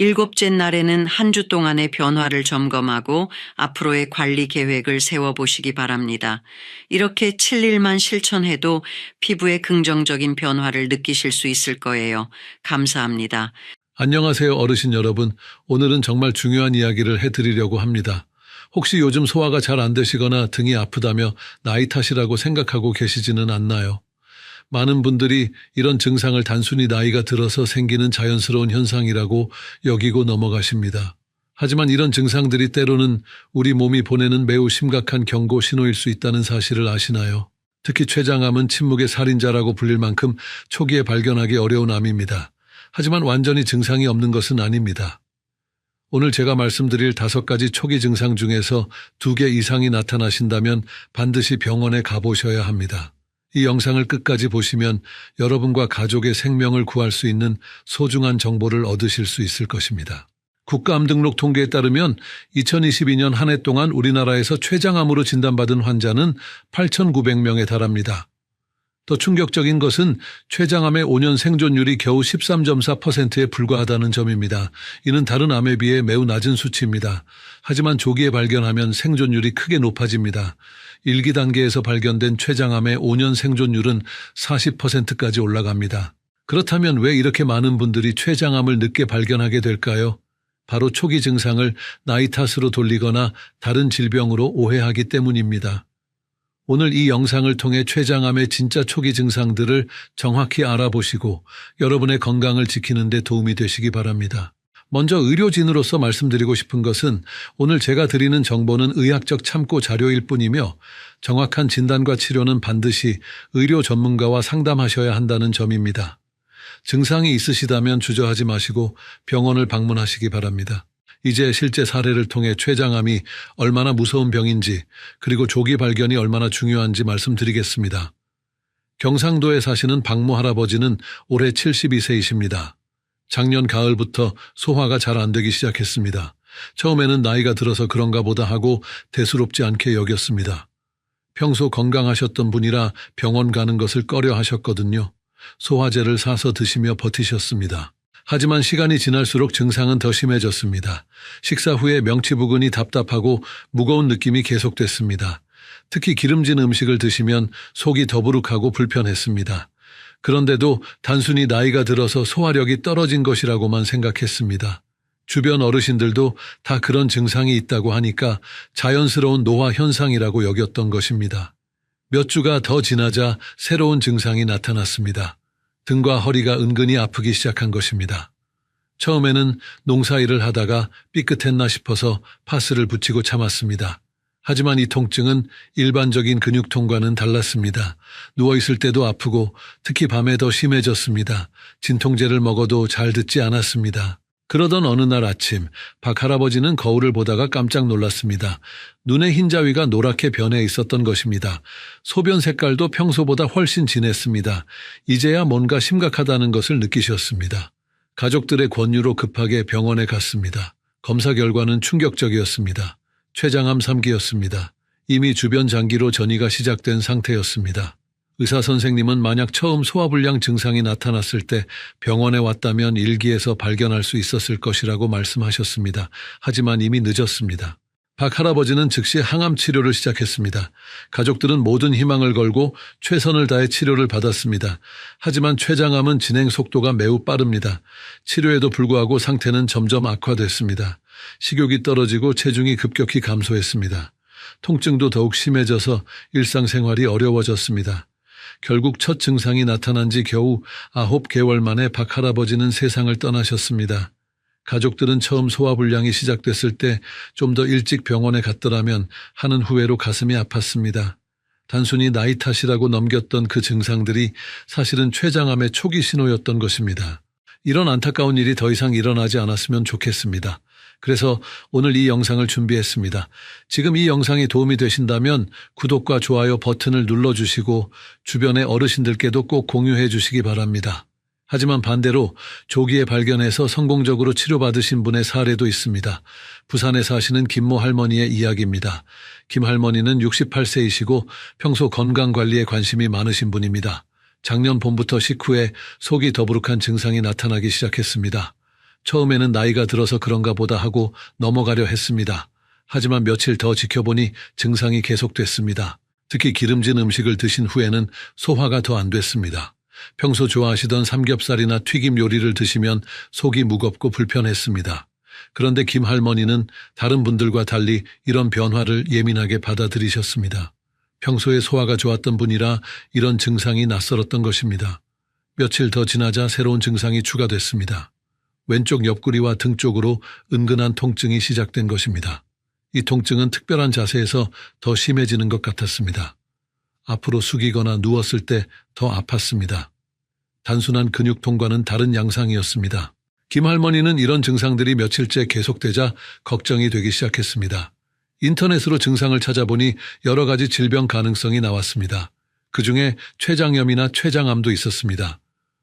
7째 날에는 한 주 동안의 변화를 점검하고 앞으로의 관리 계획을 세워보시기 바랍니다. 이렇게 7일만 실천해도 피부에 긍정적인 변화를 느끼실 수 있을 거예요. 감사합니다. 안녕하세요, 어르신 여러분. 오늘은 정말 중요한 이야기를 해드리려고 합니다. 혹시 요즘 소화가 잘 안 되시거나 등이 아프다며 나이 탓이라고 생각하고 계시지는 않나요? 많은 분들이 이런 증상을 단순히 나이가 들어서 생기는 자연스러운 현상이라고 여기고 넘어가십니다. 하지만 이런 증상들이 때로는 우리 몸이 보내는 매우 심각한 경고 신호일 수 있다는 사실을 아시나요? 특히 췌장암은 침묵의 살인자라고 불릴 만큼 초기에 발견하기 어려운 암입니다. 하지만 완전히 증상이 없는 것은 아닙니다. 오늘 제가 말씀드릴 5가지 초기 증상 중에서 2개 이상이 나타나신다면 반드시 병원에 가보셔야 합니다. 이 영상을 끝까지 보시면 여러분과 가족의 생명을 구할 수 있는 소중한 정보를 얻으실 수 있을 것입니다. 국가암 등록 통계에 따르면 2022년 한 해 동안 우리나라에서 췌장암으로 진단받은 환자는 8,900명에 달합니다. 더 충격적인 것은 췌장암의 5년 생존율이 겨우 13.4%에 불과하다는 점입니다. 이는 다른 암에 비해 매우 낮은 수치입니다. 하지만 조기에 발견하면 생존율이 크게 높아집니다. 1기 단계에서 발견된 췌장암의 5년 생존율은 40%까지 올라갑니다. 그렇다면 왜 이렇게 많은 분들이 췌장암을 늦게 발견하게 될까요? 바로 초기 증상을 나이 탓으로 돌리거나 다른 질병으로 오해하기 때문입니다. 오늘 이 영상을 통해 췌장암의 진짜 초기 증상들을 정확히 알아보시고 여러분의 건강을 지키는 데 도움이 되시기 바랍니다. 먼저 의료진으로서 말씀드리고 싶은 것은 오늘 제가 드리는 정보는 의학적 참고 자료일 뿐이며 정확한 진단과 치료는 반드시 의료 전문가와 상담하셔야 한다는 점입니다. 증상이 있으시다면 주저하지 마시고 병원을 방문하시기 바랍니다. 이제 실제 사례를 통해 췌장암이 얼마나 무서운 병인지 그리고 조기 발견이 얼마나 중요한지 말씀드리겠습니다. 경상도에 사시는 박모 할아버지는 올해 72세이십니다. 작년 가을부터 소화가 잘 안 되기 시작했습니다. 처음에는 나이가 들어서 그런가 보다 하고 대수롭지 않게 여겼습니다. 평소 건강하셨던 분이라 병원 가는 것을 꺼려 하셨거든요. 소화제를 사서 드시며 버티셨습니다. 하지만 시간이 지날수록 증상은 더 심해졌습니다. 식사 후에 명치 부근이 답답하고 무거운 느낌이 계속됐습니다. 특히 기름진 음식을 드시면 속이 더부룩하고 불편했습니다. 그런데도 단순히 나이가 들어서 소화력이 떨어진 것이라고만 생각했습니다. 주변 어르신들도 다 그런 증상이 있다고 하니까 자연스러운 노화 현상이라고 여겼던 것입니다. 몇 주가 더 지나자 새로운 증상이 나타났습니다. 등과 허리가 은근히 아프기 시작한 것입니다. 처음에는 농사일을 하다가 삐끗했나 싶어서 파스를 붙이고 참았습니다. 하지만 이 통증은 일반적인 근육통과는 달랐습니다. 누워있을 때도 아프고 특히 밤에 더 심해졌습니다. 진통제를 먹어도 잘 듣지 않았습니다. 그러던 어느 날 아침 박 할아버지는 거울을 보다가 깜짝 놀랐습니다. 눈의 흰자위가 노랗게 변해 있었던 것입니다. 소변 색깔도 평소보다 훨씬 진했습니다. 이제야 뭔가 심각하다는 것을 느끼셨습니다. 가족들의 권유로 급하게 병원에 갔습니다. 검사 결과는 충격적이었습니다. 췌장암 3기였습니다. 이미 주변 장기로 전이가 시작된 상태였습니다. 의사 선생님은 만약 처음 소화불량 증상이 나타났을 때 병원에 왔다면 1기에서 발견할 수 있었을 것이라고 말씀하셨습니다. 하지만 이미 늦었습니다. 박 할아버지는 즉시 항암 치료를 시작했습니다. 가족들은 모든 희망을 걸고 최선을 다해 치료를 받았습니다. 하지만 췌장암은 진행 속도가 매우 빠릅니다. 치료에도 불구하고 상태는 점점 악화됐습니다. 식욕이 떨어지고 체중이 급격히 감소했습니다. 통증도 더욱 심해져서 일상생활이 어려워졌습니다. 결국 첫 증상이 나타난 지 겨우 9개월 만에 박 할아버지는 세상을 떠나셨습니다. 가족들은 처음 소화불량이 시작됐을 때 좀 더 일찍 병원에 갔더라면 하는 후회로 가슴이 아팠습니다. 단순히 나이 탓이라고 넘겼던 그 증상들이 사실은 췌장암의 초기 신호였던 것입니다. 이런 안타까운 일이 더 이상 일어나지 않았으면 좋겠습니다. 그래서 오늘 이 영상을 준비했습니다. 지금 이 영상이 도움이 되신다면 구독과 좋아요 버튼을 눌러주시고 주변의 어르신들께도 꼭 공유해 주시기 바랍니다. 하지만 반대로 조기에 발견해서 성공적으로 치료받으신 분의 사례도 있습니다. 부산에 사시는 김모 할머니의 이야기입니다. 김 할머니는 68세이시고 평소 건강관리에 관심이 많으신 분입니다. 작년 봄부터 식후에 속이 더부룩한 증상이 나타나기 시작했습니다. 처음에는 나이가 들어서 그런가 보다 하고 넘어가려 했습니다. 하지만 며칠 더 지켜보니 증상이 계속됐습니다. 특히 기름진 음식을 드신 후에는 소화가 더 안 됐습니다. 평소 좋아하시던 삼겹살이나 튀김 요리를 드시면 속이 무겁고 불편했습니다. 그런데 김 할머니는 다른 분들과 달리 이런 변화를 예민하게 받아들이셨습니다. 평소에 소화가 좋았던 분이라 이런 증상이 낯설었던 것입니다. 며칠 더 지나자 새로운 증상이 추가됐습니다. 왼쪽 옆구리와 등 쪽으로 은근한 통증이 시작된 것입니다. 이 통증은 특별한 자세에서 더 심해지는 것 같았습니다. 앞으로 숙이거나 누웠을 때 더 아팠습니다. 단순한 근육통과는 다른 양상이었습니다. 김 할머니는 이런 증상들이 며칠째 계속되자 걱정이 되기 시작했습니다. 인터넷으로 증상을 찾아보니 여러 가지 질병 가능성이 나왔습니다. 그중에 췌장염이나 췌장암도 있었습니다.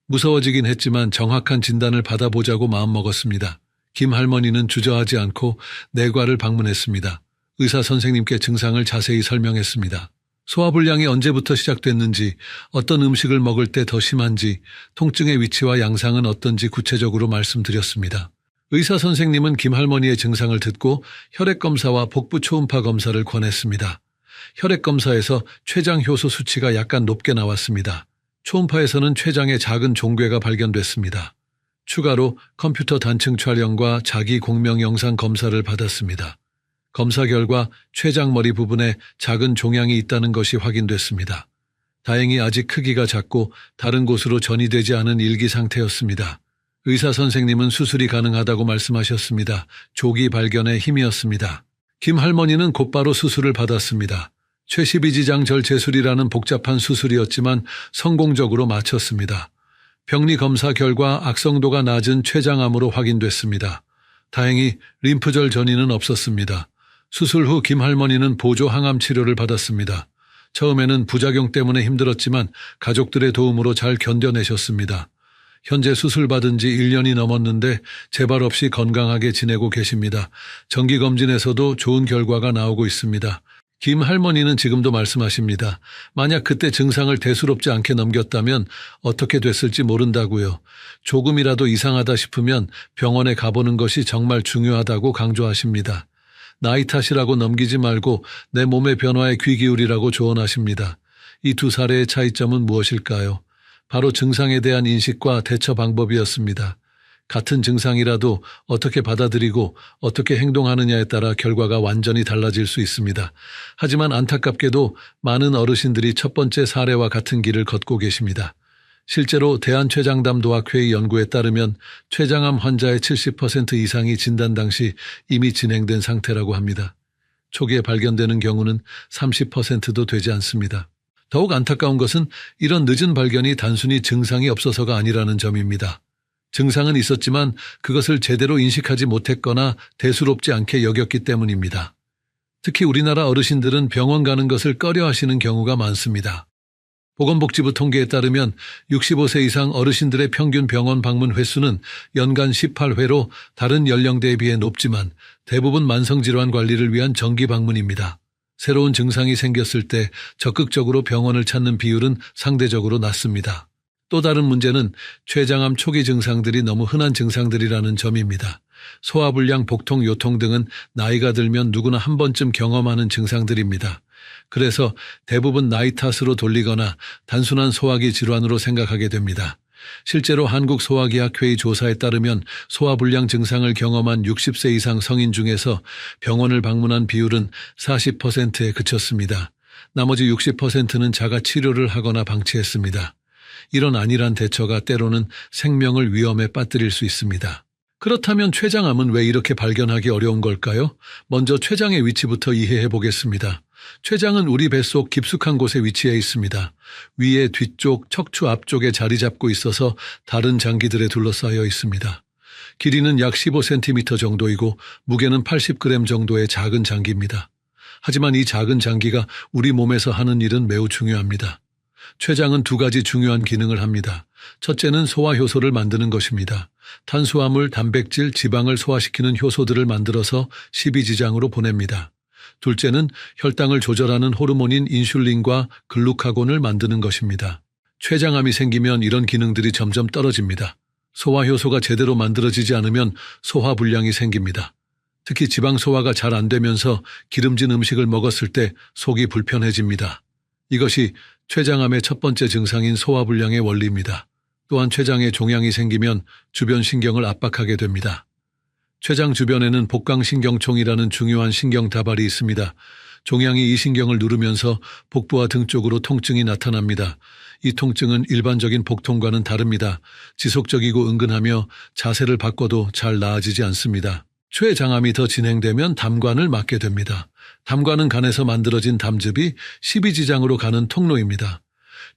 무서워지긴 했지만 정확한 진단을 받아보자고 마음먹었습니다. 김 할머니는 주저하지 않고 내과를 방문했습니다. 의사 선생님께 증상을 자세히 설명했습니다. 소화불량이 언제부터 시작됐는지, 어떤 음식을 먹을 때 더 심한지, 통증의 위치와 양상은 어떤지 구체적으로 말씀드렸습니다. 의사 선생님은 김 할머니의 증상을 듣고 혈액검사와 복부 초음파 검사를 권했습니다. 혈액검사에서 췌장 효소 수치가 약간 높게 나왔습니다. 초음파에서는 췌장의 작은 종괴가 발견됐습니다. 추가로 컴퓨터 단층 촬영과 자기 공명 영상 검사를 받았습니다. 검사 결과 췌장머리 부분에 작은 종양이 있다는 것이 확인됐습니다. 다행히 아직 크기가 작고 다른 곳으로 전이되지 않은 일기 상태였습니다. 의사 선생님은 수술이 가능하다고 말씀하셨습니다. 조기 발견의 힘이었습니다. 김 할머니는 곧바로 수술을 받았습니다. 췌12지장절 제술이라는 복잡한 수술이었지만 성공적으로 마쳤습니다. 병리 검사 결과 악성도가 낮은 췌장암으로 확인됐습니다. 다행히 림프절 전이는 없었습니다. 수술 후 김 할머니는 보조 항암 치료를 받았습니다. 처음에는 부작용 때문에 힘들었지만 가족들의 도움으로 잘 견뎌내셨습니다. 현재 수술 받은 지 1년이 넘었는데 재발 없이 건강하게 지내고 계십니다. 정기검진에서도 좋은 결과가 나오고 있습니다. 김 할머니는 지금도 말씀하십니다. 만약 그때 증상을 대수롭지 않게 넘겼다면 어떻게 됐을지 모른다고요. 조금이라도 이상하다 싶으면 병원에 가보는 것이 정말 중요하다고 강조하십니다. 나이 탓이라고 넘기지 말고 내 몸의 변화에 귀 기울이라고 조언하십니다. 이 두 사례의 차이점은 무엇일까요? 바로 증상에 대한 인식과 대처 방법이었습니다. 같은 증상이라도 어떻게 받아들이고 어떻게 행동하느냐에 따라 결과가 완전히 달라질 수 있습니다. 하지만 안타깝게도 많은 어르신들이 첫 번째 사례와 같은 길을 걷고 계십니다. 실제로 대한췌장담도학회의 연구에 따르면 췌장암 환자의 70% 이상이 진단 당시 이미 진행된 상태라고 합니다. 초기에 발견되는 경우는 30%도 되지 않습니다. 더욱 안타까운 것은 이런 늦은 발견이 단순히 증상이 없어서가 아니라는 점입니다. 증상은 있었지만 그것을 제대로 인식하지 못했거나 대수롭지 않게 여겼기 때문입니다. 특히 우리나라 어르신들은 병원 가는 것을 꺼려하시는 경우가 많습니다. 보건복지부 통계에 따르면 65세 이상 어르신들의 평균 병원 방문 횟수는 연간 18회로 다른 연령대에 비해 높지만 대부분 만성질환 관리를 위한 정기 방문입니다. 새로운 증상이 생겼을 때 적극적으로 병원을 찾는 비율은 상대적으로 낮습니다. 또 다른 문제는 췌장암 초기 증상들이 너무 흔한 증상들이라는 점입니다. 소화불량, 복통, 요통 등은 나이가 들면 누구나 한 번쯤 경험하는 증상들입니다. 그래서 대부분 나이 탓으로 돌리거나 단순한 소화기 질환으로 생각하게 됩니다. 실제로 한국소화기학회의 조사에 따르면 소화불량 증상을 경험한 60세 이상 성인 중에서 병원을 방문한 비율은 40%에 그쳤습니다. 나머지 60%는 자가 치료를 하거나 방치했습니다. 이런 안일한 대처가 때로는 생명을 위험에 빠뜨릴 수 있습니다. 그렇다면 췌장암은 왜 이렇게 발견하기 어려운 걸까요? 먼저 췌장의 위치부터 이해해 보겠습니다. 췌장은 우리 뱃속 깊숙한 곳에 위치해 있습니다. 위에 뒤쪽, 척추 앞쪽에 자리 잡고 있어서 다른 장기들에 둘러싸여 있습니다. 길이는 약 15cm 정도이고 무게는 80g 정도의 작은 장기입니다. 하지만 이 작은 장기가 우리 몸에서 하는 일은 매우 중요합니다. 췌장은 두 가지 중요한 기능을 합니다. 첫째는 소화효소를 만드는 것입니다. 탄수화물, 단백질, 지방을 소화시키는 효소들을 만들어서 십이지장으로 보냅니다. 둘째는 혈당을 조절하는 호르몬인 인슐린과 글루카곤을 만드는 것입니다. 췌장암이 생기면 이런 기능들이 점점 떨어집니다. 소화효소가 제대로 만들어지지 않으면 소화불량이 생깁니다. 특히 지방 소화가 잘 안 되면서 기름진 음식을 먹었을 때 속이 불편해집니다. 이것이 췌장암의 첫 번째 증상인 소화불량의 원리입니다. 또한 췌장에 종양이 생기면 주변 신경을 압박하게 됩니다. 췌장 주변에는 복강신경총이라는 중요한 신경다발이 있습니다. 종양이 이 신경을 누르면서 복부와 등 쪽으로 통증이 나타납니다. 이 통증은 일반적인 복통과는 다릅니다. 지속적이고 은근하며 자세를 바꿔도 잘 나아지지 않습니다. 췌장암이 더 진행되면 담관을 맞게 됩니다. 담관은 간에서 만들어진 담즙이 십이지장으로 가는 통로입니다.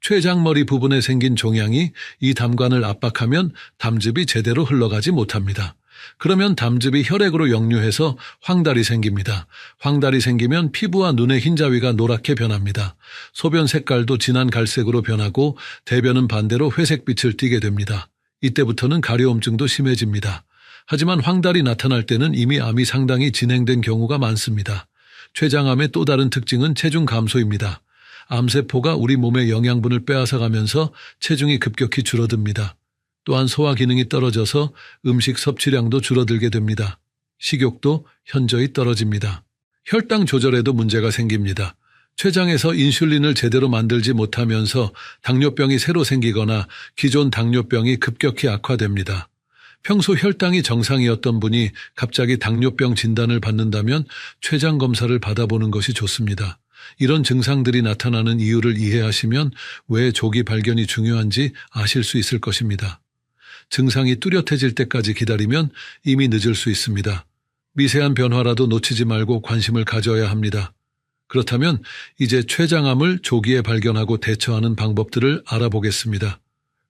췌장머리 부분에 생긴 종양이 이 담관을 압박하면 담즙이 제대로 흘러가지 못합니다. 그러면 담즙이 혈액으로 역류해서 황달이 생깁니다. 황달이 생기면 피부와 눈의 흰자위가 노랗게 변합니다. 소변 색깔도 진한 갈색으로 변하고 대변은 반대로 회색빛을 띠게 됩니다. 이때부터는 가려움증도 심해집니다. 하지만 황달이 나타날 때는 이미 암이 상당히 진행된 경우가 많습니다. 췌장암의 또 다른 특징은 체중 감소입니다. 암세포가 우리 몸의 영양분을 빼앗아가면서 체중이 급격히 줄어듭니다. 또한 소화 기능이 떨어져서 음식 섭취량도 줄어들게 됩니다. 식욕도 현저히 떨어집니다. 혈당 조절에도 문제가 생깁니다. 췌장에서 인슐린을 제대로 만들지 못하면서 당뇨병이 새로 생기거나 기존 당뇨병이 급격히 악화됩니다. 평소 혈당이 정상이었던 분이 갑자기 당뇨병 진단을 받는다면 췌장 검사를 받아보는 것이 좋습니다. 이런 증상들이 나타나는 이유를 이해하시면 왜 조기 발견이 중요한지 아실 수 있을 것입니다. 증상이 뚜렷해질 때까지 기다리면 이미 늦을 수 있습니다. 미세한 변화라도 놓치지 말고 관심을 가져야 합니다. 그렇다면 이제 췌장암을 조기에 발견하고 대처하는 방법들을 알아보겠습니다.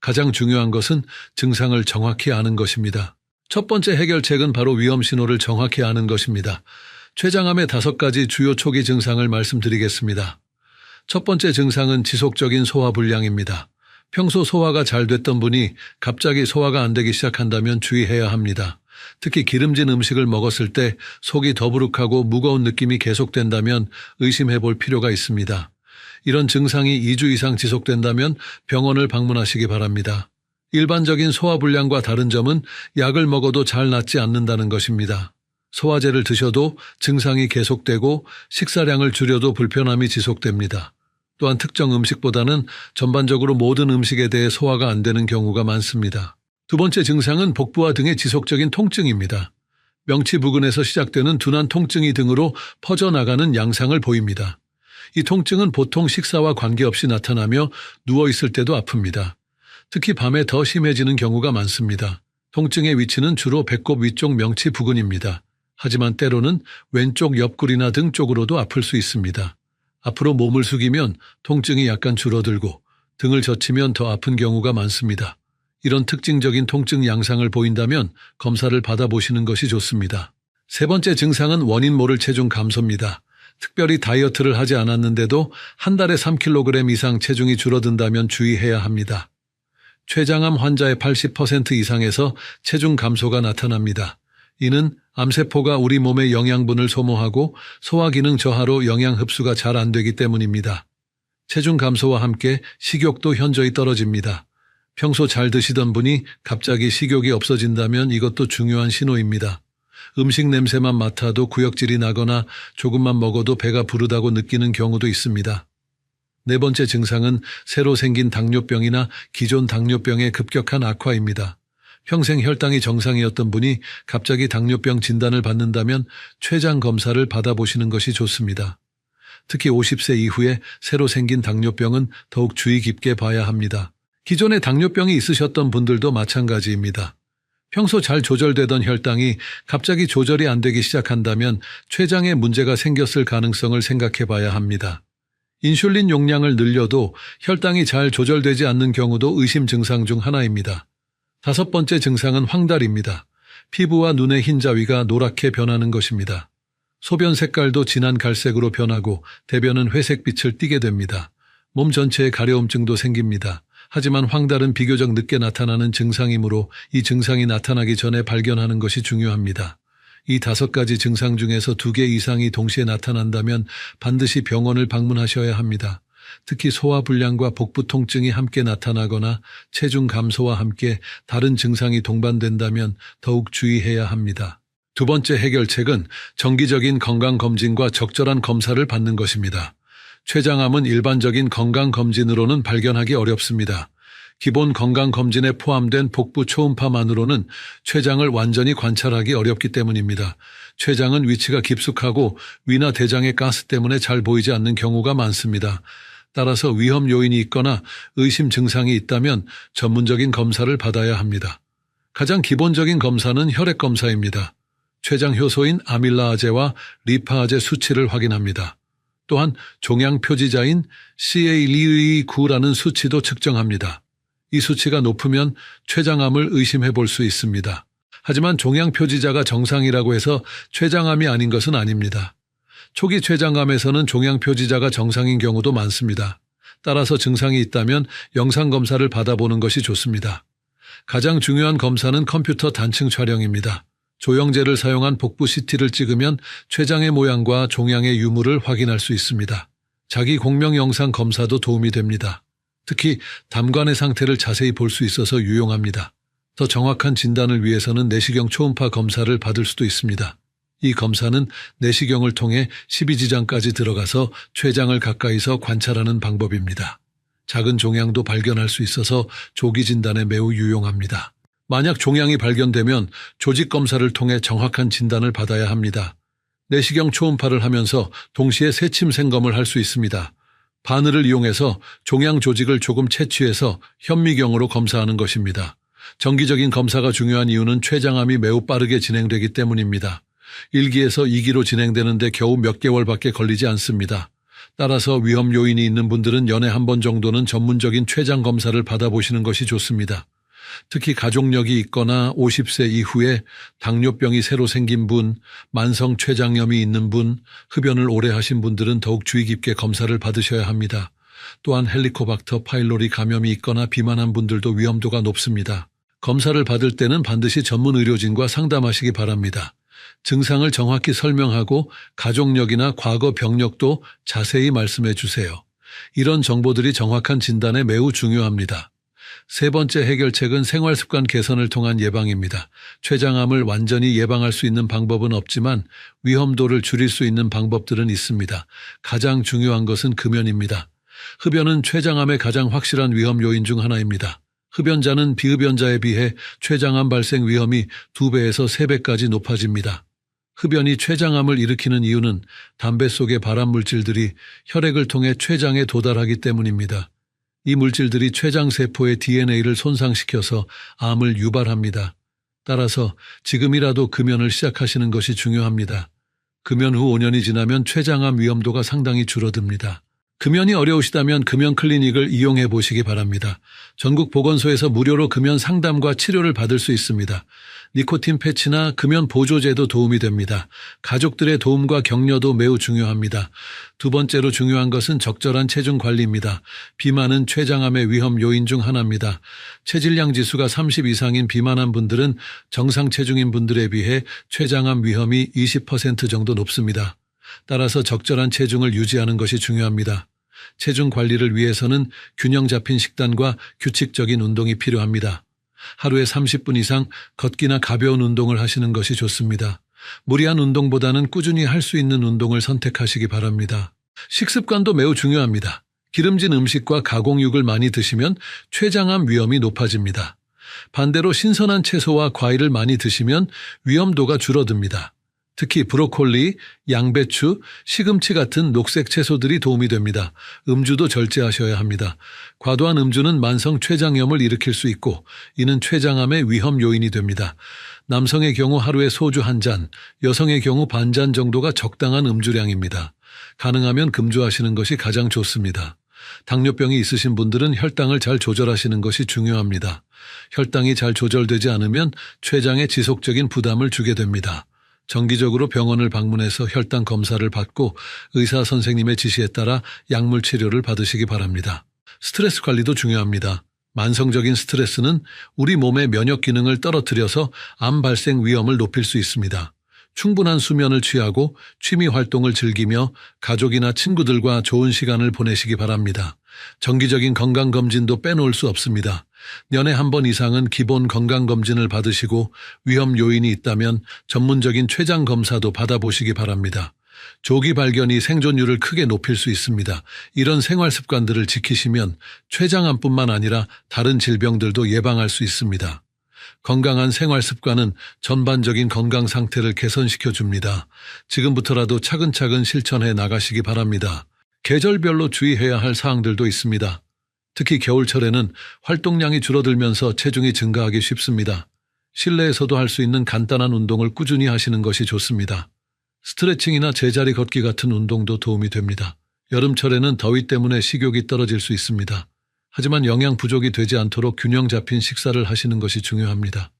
가장 중요한 것은 증상을 정확히 아는 것입니다. 첫 번째 해결책은 바로 위험 신호를 정확히 아는 것입니다. 췌장암의 5가지 주요 초기 증상을 말씀드리겠습니다. 첫 번째 증상은 지속적인 소화불량입니다. 평소 소화가 잘 됐던 분이 갑자기 소화가 안 되기 시작한다면 주의해야 합니다. 특히 기름진 음식을 먹었을 때 속이 더부룩하고 무거운 느낌이 계속된다면 의심해 볼 필요가 있습니다. 이런 증상이 2주 이상 지속된다면 병원을 방문하시기 바랍니다. 일반적인 소화불량과 다른 점은 약을 먹어도 잘 낫지 않는다는 것입니다. 소화제를 드셔도 증상이 계속되고 식사량을 줄여도 불편함이 지속됩니다. 또한 특정 음식보다는 전반적으로 모든 음식에 대해 소화가 안 되는 경우가 많습니다. 두 번째 증상은 복부와 등의 지속적인 통증입니다. 명치 부근에서 시작되는 둔한 통증이 등으로 퍼져나가는 양상을 보입니다. 이 통증은 보통 식사와 관계없이 나타나며 누워있을 때도 아픕니다. 특히 밤에 더 심해지는 경우가 많습니다. 통증의 위치는 주로 배꼽 위쪽 명치 부근입니다. 하지만 때로는 왼쪽 옆구리나 등 쪽으로도 아플 수 있습니다. 앞으로 몸을 숙이면 통증이 약간 줄어들고 등을 젖히면 더 아픈 경우가 많습니다. 이런 특징적인 통증 양상을 보인다면 검사를 받아보시는 것이 좋습니다. 세 번째 증상은 원인 모를 체중 감소입니다. 특별히 다이어트를 하지 않았는데도 한 달에 3kg 이상 체중이 줄어든다면 주의해야 합니다. 췌장암 환자의 80% 이상에서 체중 감소가 나타납니다. 이는 암세포가 우리 몸의 영양분을 소모하고 소화기능 저하로 영양 흡수가 잘 안 되기 때문입니다. 체중 감소와 함께 식욕도 현저히 떨어집니다. 평소 잘 드시던 분이 갑자기 식욕이 없어진다면 이것도 중요한 신호입니다. 음식 냄새만 맡아도 구역질이 나거나 조금만 먹어도 배가 부르다고 느끼는 경우도 있습니다. 네 번째 증상은 새로 생긴 당뇨병이나 기존 당뇨병의 급격한 악화입니다. 평생 혈당이 정상이었던 분이 갑자기 당뇨병 진단을 받는다면 췌장 검사를 받아보시는 것이 좋습니다. 특히 50세 이후에 새로 생긴 당뇨병은 더욱 주의 깊게 봐야 합니다. 기존에 당뇨병이 있으셨던 분들도 마찬가지입니다. 평소 잘 조절되던 혈당이 갑자기 조절이 안 되기 시작한다면 췌장에 문제가 생겼을 가능성을 생각해 봐야 합니다. 인슐린 용량을 늘려도 혈당이 잘 조절되지 않는 경우도 의심 증상 중 하나입니다. 5번째 증상은 황달입니다. 피부와 눈의 흰자위가 노랗게 변하는 것입니다. 소변 색깔도 진한 갈색으로 변하고 대변은 회색빛을 띠게 됩니다. 몸 전체에 가려움증도 생깁니다. 하지만 황달은 비교적 늦게 나타나는 증상이므로 이 증상이 나타나기 전에 발견하는 것이 중요합니다. 이 5가지 증상 중에서 2개 이상이 동시에 나타난다면 반드시 병원을 방문하셔야 합니다. 특히 소화불량과 복부 통증이 함께 나타나거나 체중 감소와 함께 다른 증상이 동반된다면 더욱 주의해야 합니다. 2번째 해결책은 정기적인 건강검진과 적절한 검사를 받는 것입니다. 췌장암은 일반적인 건강검진으로는 발견하기 어렵습니다. 기본 건강검진에 포함된 복부 초음파만으로는 췌장을 완전히 관찰하기 어렵기 때문입니다. 췌장은 위치가 깊숙하고 위나 대장의 가스 때문에 잘 보이지 않는 경우가 많습니다. 따라서 위험 요인이 있거나 의심 증상이 있다면 전문적인 검사를 받아야 합니다. 가장 기본적인 검사는 혈액 검사입니다. 췌장 효소인 아밀라아제와 리파아제 수치를 확인합니다. 또한 종양 표지자인 CA-9라는 수치도 측정합니다. 이 수치가 높으면 췌장암을 의심해 볼 수 있습니다. 하지만 종양 표지자가 정상이라고 해서 췌장암이 아닌 것은 아닙니다. 초기 췌장암에서는 종양 표지자가 정상인 경우도 많습니다. 따라서 증상이 있다면 영상검사를 받아보는 것이 좋습니다. 가장 중요한 검사는 컴퓨터 단층 촬영입니다. 조영제를 사용한 복부 CT를 찍으면 췌장의 모양과 종양의 유무를 확인할 수 있습니다. 자기 공명 영상 검사도 도움이 됩니다. 특히 담관의 상태를 자세히 볼 수 있어서 유용합니다. 더 정확한 진단을 위해서는 내시경 초음파 검사를 받을 수도 있습니다. 이 검사는 내시경을 통해 12지장까지 들어가서 췌장을 가까이서 관찰하는 방법입니다. 작은 종양도 발견할 수 있어서 조기 진단에 매우 유용합니다. 만약 종양이 발견되면 조직 검사를 통해 정확한 진단을 받아야 합니다. 내시경 초음파를 하면서 동시에 세침 생검을 할 수 있습니다. 바늘을 이용해서 종양 조직을 조금 채취해서 현미경으로 검사하는 것입니다. 정기적인 검사가 중요한 이유는 췌장암이 매우 빠르게 진행되기 때문입니다. 1기에서 2기로 진행되는데 겨우 몇 개월밖에 걸리지 않습니다. 따라서 위험 요인이 있는 분들은 연에 한 번 정도는 전문적인 췌장 검사를 받아보시는 것이 좋습니다. 특히 가족력이 있거나 50세 이후에 당뇨병이 새로 생긴 분, 만성 췌장염이 있는 분, 흡연을 오래 하신 분들은 더욱 주의 깊게 검사를 받으셔야 합니다. 또한 헬리코박터 파일로리 감염이 있거나 비만한 분들도 위험도가 높습니다. 검사를 받을 때는 반드시 전문 의료진과 상담하시기 바랍니다. 증상을 정확히 설명하고 가족력이나 과거 병력도 자세히 말씀해 주세요. 이런 정보들이 정확한 진단에 매우 중요합니다. 3번째 해결책은 생활습관 개선을 통한 예방입니다. 췌장암을 완전히 예방할 수 있는 방법은 없지만 위험도를 줄일 수 있는 방법들은 있습니다. 가장 중요한 것은 금연입니다. 흡연은 췌장암의 가장 확실한 위험 요인 중 하나입니다. 흡연자는 비흡연자에 비해 췌장암 발생 위험이 2배에서 3배까지 높아집니다. 흡연이 췌장암을 일으키는 이유는 담배 속의 발암물질들이 혈액을 통해 췌장에 도달하기 때문입니다. 이 물질들이 췌장세포의 DNA를 손상시켜서 암을 유발합니다. 따라서 지금이라도 금연을 시작하시는 것이 중요합니다. 금연 후 5년이 지나면 췌장암 위험도가 상당히 줄어듭니다. 금연이 어려우시다면 금연 클리닉을 이용해 보시기 바랍니다. 전국 보건소에서 무료로 금연 상담과 치료를 받을 수 있습니다. 니코틴 패치나 금연 보조제도 도움이 됩니다. 가족들의 도움과 격려도 매우 중요합니다. 2번째로 중요한 것은 적절한 체중 관리입니다. 비만은 췌장암의 위험 요인 중 하나입니다. 체질량 지수가 30 이상인 비만한 분들은 정상 체중인 분들에 비해 췌장암 위험이 20% 정도 높습니다. 따라서 적절한 체중을 유지하는 것이 중요합니다. 체중 관리를 위해서는 균형 잡힌 식단과 규칙적인 운동이 필요합니다. 하루에 30분 이상 걷기나 가벼운 운동을 하시는 것이 좋습니다. 무리한 운동보다는 꾸준히 할 수 있는 운동을 선택하시기 바랍니다. 식습관도 매우 중요합니다. 기름진 음식과 가공육을 많이 드시면 췌장암 위험이 높아집니다. 반대로 신선한 채소와 과일을 많이 드시면 위험도가 줄어듭니다. 특히 브로콜리, 양배추, 시금치 같은 녹색 채소들이 도움이 됩니다. 음주도 절제하셔야 합니다. 과도한 음주는 만성 췌장염을 일으킬 수 있고 이는 췌장암의 위험 요인이 됩니다. 남성의 경우 하루에 소주 1잔, 여성의 경우 반잔 정도가 적당한 음주량입니다. 가능하면 금주하시는 것이 가장 좋습니다. 당뇨병이 있으신 분들은 혈당을 잘 조절하시는 것이 중요합니다. 혈당이 잘 조절되지 않으면 췌장에 지속적인 부담을 주게 됩니다. 정기적으로 병원을 방문해서 혈당 검사를 받고 의사 선생님의 지시에 따라 약물 치료를 받으시기 바랍니다. 스트레스 관리도 중요합니다. 만성적인 스트레스는 우리 몸의 면역 기능을 떨어뜨려서 암 발생 위험을 높일 수 있습니다. 충분한 수면을 취하고 취미 활동을 즐기며 가족이나 친구들과 좋은 시간을 보내시기 바랍니다. 정기적인 건강검진도 빼놓을 수 없습니다. 년에 한 번 이상은 기본 건강검진을 받으시고 위험 요인이 있다면 전문적인 췌장 검사도 받아보시기 바랍니다. 조기 발견이 생존율을 크게 높일 수 있습니다. 이런 생활 습관들을 지키시면 췌장암뿐만 아니라 다른 질병들도 예방할 수 있습니다. 건강한 생활 습관은 전반적인 건강 상태를 개선시켜 줍니다. 지금부터라도 차근차근 실천해 나가시기 바랍니다. 계절별로 주의해야 할 사항들도 있습니다. 특히 겨울철에는 활동량이 줄어들면서 체중이 증가하기 쉽습니다. 실내에서도 할 수 있는 간단한 운동을 꾸준히 하시는 것이 좋습니다. 스트레칭이나 제자리 걷기 같은 운동도 도움이 됩니다. 여름철에는 더위 때문에 식욕이 떨어질 수 있습니다. 하지만 영양 부족이 되지 않도록 균형 잡힌 식사를 하시는 것이 중요합니다.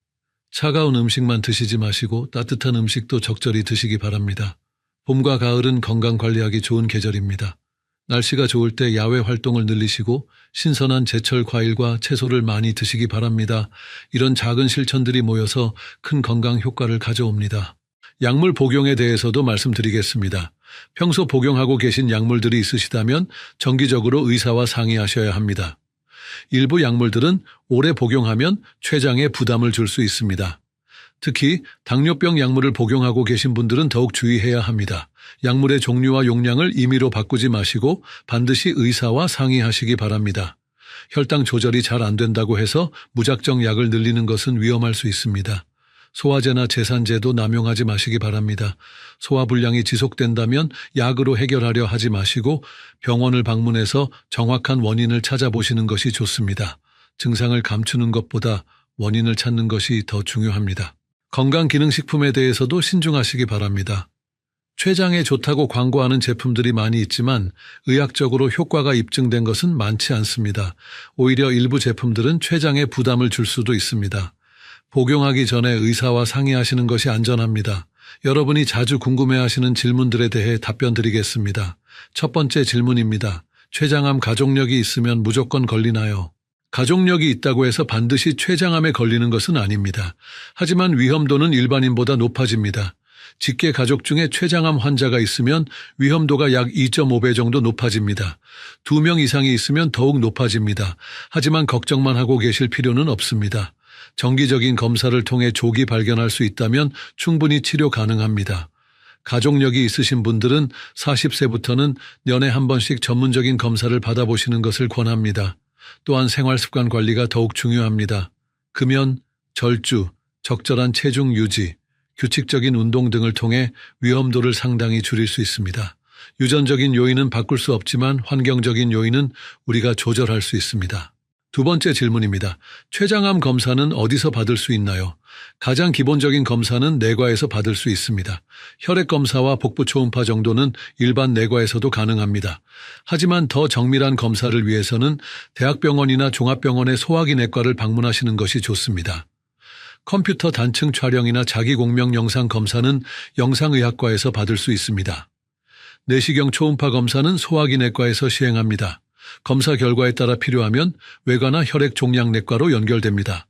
차가운 음식만 드시지 마시고 따뜻한 음식도 적절히 드시기 바랍니다. 봄과 가을은 건강 관리하기 좋은 계절입니다. 날씨가 좋을 때 야외 활동을 늘리시고 신선한 제철 과일과 채소를 많이 드시기 바랍니다. 이런 작은 실천들이 모여서 큰 건강 효과를 가져옵니다. 약물 복용에 대해서도 말씀드리겠습니다. 평소 복용하고 계신 약물들이 있으시다면 정기적으로 의사와 상의하셔야 합니다. 일부 약물들은 오래 복용하면 췌장에 부담을 줄 수 있습니다. 특히 당뇨병 약물을 복용하고 계신 분들은 더욱 주의해야 합니다. 약물의 종류와 용량을 임의로 바꾸지 마시고 반드시 의사와 상의하시기 바랍니다. 혈당 조절이 잘 안 된다고 해서 무작정 약을 늘리는 것은 위험할 수 있습니다. 소화제나 제산제도 남용하지 마시기 바랍니다. 소화불량이 지속된다면 약으로 해결하려 하지 마시고 병원을 방문해서 정확한 원인을 찾아보시는 것이 좋습니다. 증상을 감추는 것보다 원인을 찾는 것이 더 중요합니다. 건강기능식품에 대해서도 신중하시기 바랍니다. 췌장에 좋다고 광고하는 제품들이 많이 있지만 의학적으로 효과가 입증된 것은 많지 않습니다. 오히려 일부 제품들은 췌장에 부담을 줄 수도 있습니다. 복용하기 전에 의사와 상의하시는 것이 안전합니다. 여러분이 자주 궁금해하시는 질문들에 대해 답변 드리겠습니다. 첫 번째 질문입니다. 췌장암 가족력이 있으면 무조건 걸리나요? 가족력이 있다고 해서 반드시 췌장암에 걸리는 것은 아닙니다. 하지만 위험도는 일반인보다 높아집니다. 직계 가족 중에 췌장암 환자가 있으면 위험도가 약 2.5배 정도 높아집니다. 2명 이상이 있으면 더욱 높아집니다. 하지만 걱정만 하고 계실 필요는 없습니다. 정기적인 검사를 통해 조기 발견할 수 있다면 충분히 치료 가능합니다. 가족력이 있으신 분들은 40세부터는 년에 한 번씩 전문적인 검사를 받아보시는 것을 권합니다. 또한 생활습관 관리가 더욱 중요합니다. 금연, 절주, 적절한 체중 유지, 규칙적인 운동 등을 통해 위험도를 상당히 줄일 수 있습니다. 유전적인 요인은 바꿀 수 없지만 환경적인 요인은 우리가 조절할 수 있습니다. 두 번째 질문입니다. 췌장암 검사는 어디서 받을 수 있나요? 가장 기본적인 검사는 내과에서 받을 수 있습니다. 혈액 검사와 복부 초음파 정도는 일반 내과에서도 가능합니다. 하지만 더 정밀한 검사를 위해서는 대학병원이나 종합병원의 소화기내과를 방문하시는 것이 좋습니다. 컴퓨터 단층 촬영이나 자기공명 영상 검사는 영상의학과에서 받을 수 있습니다. 내시경 초음파 검사는 소화기내과에서 시행합니다. 검사 결과에 따라 필요하면 외과나 혈액 종양내과로 연결됩니다.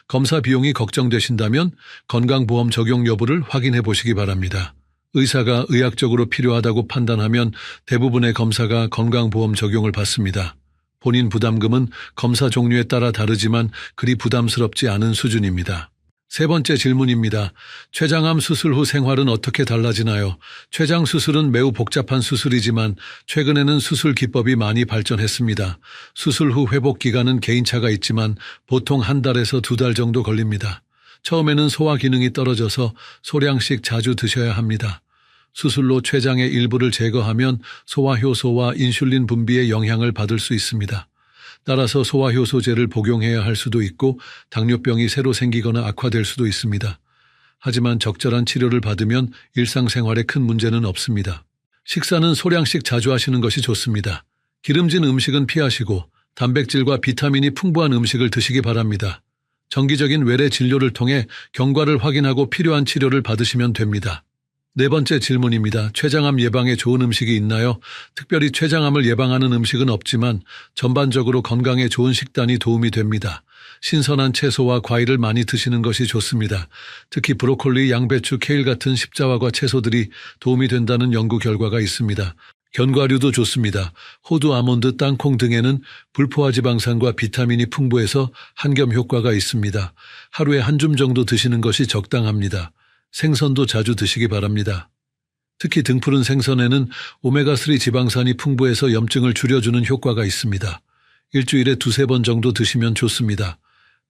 검사 비용이 걱정되신다면 건강보험 적용 여부를 확인해 보시기 바랍니다. 의사가 의학적으로 필요하다고 판단하면 대부분의 검사가 건강보험 적용을 받습니다. 본인 부담금은 검사 종류에 따라 다르지만 그리 부담스럽지 않은 수준입니다. 세 번째 질문입니다. 췌장암 수술 후 생활은 어떻게 달라지나요? 췌장 수술은 매우 복잡한 수술이지만 최근에는 수술 기법이 많이 발전했습니다. 수술 후 회복 기간은 개인차가 있지만 보통 한 달에서 2달 정도 걸립니다. 처음에는 소화 기능이 떨어져서 소량씩 자주 드셔야 합니다. 수술로 췌장의 일부를 제거하면 소화효소와 인슐린 분비에 영향을 받을 수 있습니다. 따라서 소화효소제를 복용해야 할 수도 있고 당뇨병이 새로 생기거나 악화될 수도 있습니다. 하지만 적절한 치료를 받으면 일상생활에 큰 문제는 없습니다. 식사는 소량씩 자주 하시는 것이 좋습니다. 기름진 음식은 피하시고 단백질과 비타민이 풍부한 음식을 드시기 바랍니다. 정기적인 외래 진료를 통해 경과를 확인하고 필요한 치료를 받으시면 됩니다. 네 번째 질문입니다. 췌장암 예방에 좋은 음식이 있나요? 특별히 췌장암을 예방하는 음식은 없지만 전반적으로 건강에 좋은 식단이 도움이 됩니다. 신선한 채소와 과일을 많이 드시는 것이 좋습니다. 특히 브로콜리, 양배추, 케일 같은 십자화과 채소들이 도움이 된다는 연구 결과가 있습니다. 견과류도 좋습니다. 호두, 아몬드, 땅콩 등에는 불포화 지방산과 비타민이 풍부해서 한겸 효과가 있습니다. 하루에 한 줌 정도 드시는 것이 적당합니다. 생선도 자주 드시기 바랍니다. 특히 등푸른 생선에는 오메가3 지방산이 풍부해서 염증을 줄여주는 효과가 있습니다. 일주일에 2-3번 정도 드시면 좋습니다.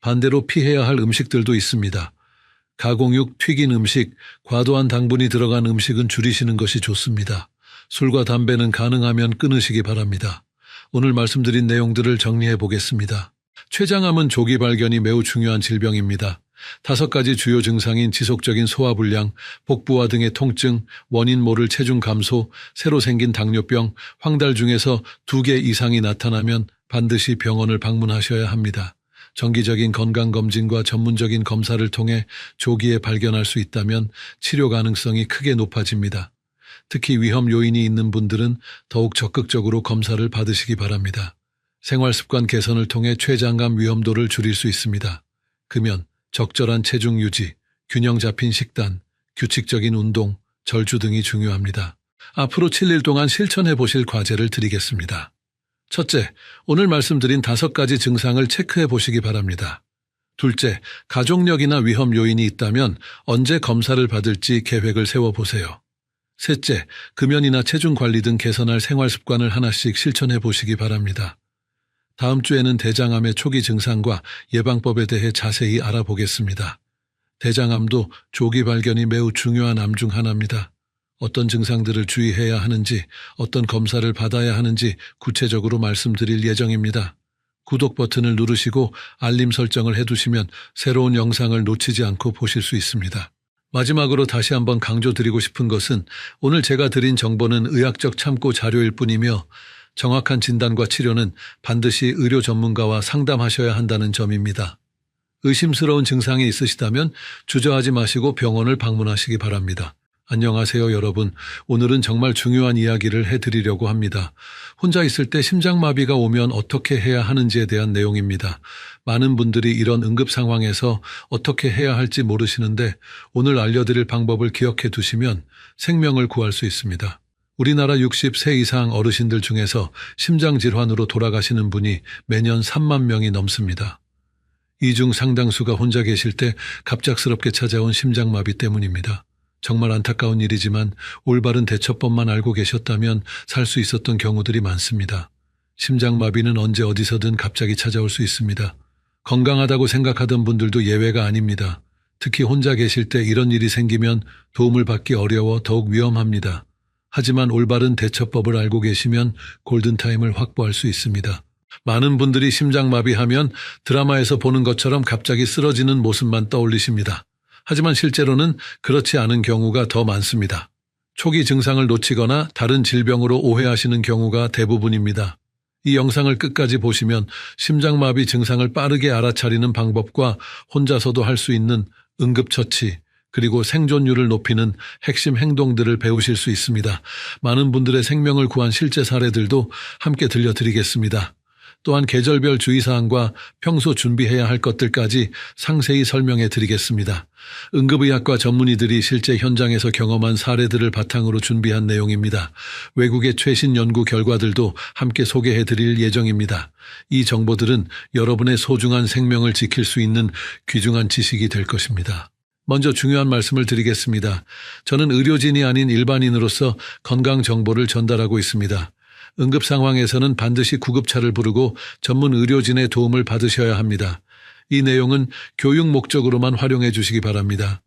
반대로 피해야 할 음식들도 있습니다. 가공육, 튀긴 음식, 과도한 당분이 들어간 음식은 줄이시는 것이 좋습니다. 술과 담배는 가능하면 끊으시기 바랍니다. 오늘 말씀드린 내용들을 정리해 보겠습니다. 췌장암은 조기 발견이 매우 중요한 질병입니다. 5가지 주요 증상인 지속적인 소화불량, 복부와 등의 통증, 원인 모를 체중 감소, 새로 생긴 당뇨병, 황달 중에서 2개 이상이 나타나면 반드시 병원을 방문하셔야 합니다. 정기적인 건강검진과 전문적인 검사를 통해 조기에 발견할 수 있다면 치료 가능성이 크게 높아집니다. 특히 위험 요인이 있는 분들은 더욱 적극적으로 검사를 받으시기 바랍니다. 생활습관 개선을 통해 췌장암 위험도를 줄일 수 있습니다. 금연, 적절한 체중 유지, 균형 잡힌 식단, 규칙적인 운동, 절주 등이 중요합니다. 앞으로 7일 동안 실천해 보실 과제를 드리겠습니다. 첫째, 오늘 말씀드린 5가지 증상을 체크해 보시기 바랍니다. 둘째, 가족력이나 위험 요인이 있다면 언제 검사를 받을지 계획을 세워보세요. 셋째, 금연이나 체중 관리 등 개선할 생활 습관을 하나씩 실천해 보시기 바랍니다. 다음 주에는 대장암의 초기 증상과 예방법에 대해 자세히 알아보겠습니다. 대장암도 조기 발견이 매우 중요한 암 중 하나입니다. 어떤 증상들을 주의해야 하는지, 어떤 검사를 받아야 하는지 구체적으로 말씀드릴 예정입니다. 구독 버튼을 누르시고 알림 설정을 해두시면 새로운 영상을 놓치지 않고 보실 수 있습니다. 마지막으로 다시 한번 강조드리고 싶은 것은 오늘 제가 드린 정보는 의학적 참고 자료일 뿐이며 정확한 진단과 치료는 반드시 의료 전문가와 상담하셔야 한다는 점입니다. 의심스러운 증상이 있으시다면 주저하지 마시고 병원을 방문하시기 바랍니다. 안녕하세요, 여러분. 오늘은 정말 중요한 이야기를 해드리려고 합니다. 혼자 있을 때 심장마비가 오면 어떻게 해야 하는지에 대한 내용입니다. 많은 분들이 이런 응급 상황에서 어떻게 해야 할지 모르시는데 오늘 알려드릴 방법을 기억해 두시면 생명을 구할 수 있습니다. 우리나라 60세 이상 어르신들 중에서 심장질환으로 돌아가시는 분이 매년 3만 명이 넘습니다. 이 중 상당수가 혼자 계실 때 갑작스럽게 찾아온 심장마비 때문입니다. 정말 안타까운 일이지만 올바른 대처법만 알고 계셨다면 살 수 있었던 경우들이 많습니다. 심장마비는 언제 어디서든 갑자기 찾아올 수 있습니다. 건강하다고 생각하던 분들도 예외가 아닙니다. 특히 혼자 계실 때 이런 일이 생기면 도움을 받기 어려워 더욱 위험합니다. 하지만 올바른 대처법을 알고 계시면 골든타임을 확보할 수 있습니다. 많은 분들이 심장마비하면 드라마에서 보는 것처럼 갑자기 쓰러지는 모습만 떠올리십니다. 하지만 실제로는 그렇지 않은 경우가 더 많습니다. 초기 증상을 놓치거나 다른 질병으로 오해하시는 경우가 대부분입니다. 이 영상을 끝까지 보시면 심장마비 증상을 빠르게 알아차리는 방법과 혼자서도 할 수 있는 응급처치, 그리고 생존율을 높이는 핵심 행동들을 배우실 수 있습니다. 많은 분들의 생명을 구한 실제 사례들도 함께 들려드리겠습니다. 또한 계절별 주의사항과 평소 준비해야 할 것들까지 상세히 설명해 드리겠습니다. 응급의학과 전문의들이 실제 현장에서 경험한 사례들을 바탕으로 준비한 내용입니다. 외국의 최신 연구 결과들도 함께 소개해 드릴 예정입니다. 이 정보들은 여러분의 소중한 생명을 지킬 수 있는 귀중한 지식이 될 것입니다. 먼저 중요한 말씀을 드리겠습니다. 저는 의료진이 아닌 일반인으로서 건강 정보를 전달하고 있습니다. 응급 상황에서는 반드시 구급차를 부르고 전문 의료진의 도움을 받으셔야 합니다. 이 내용은 교육 목적으로만 활용해 주시기 바랍니다.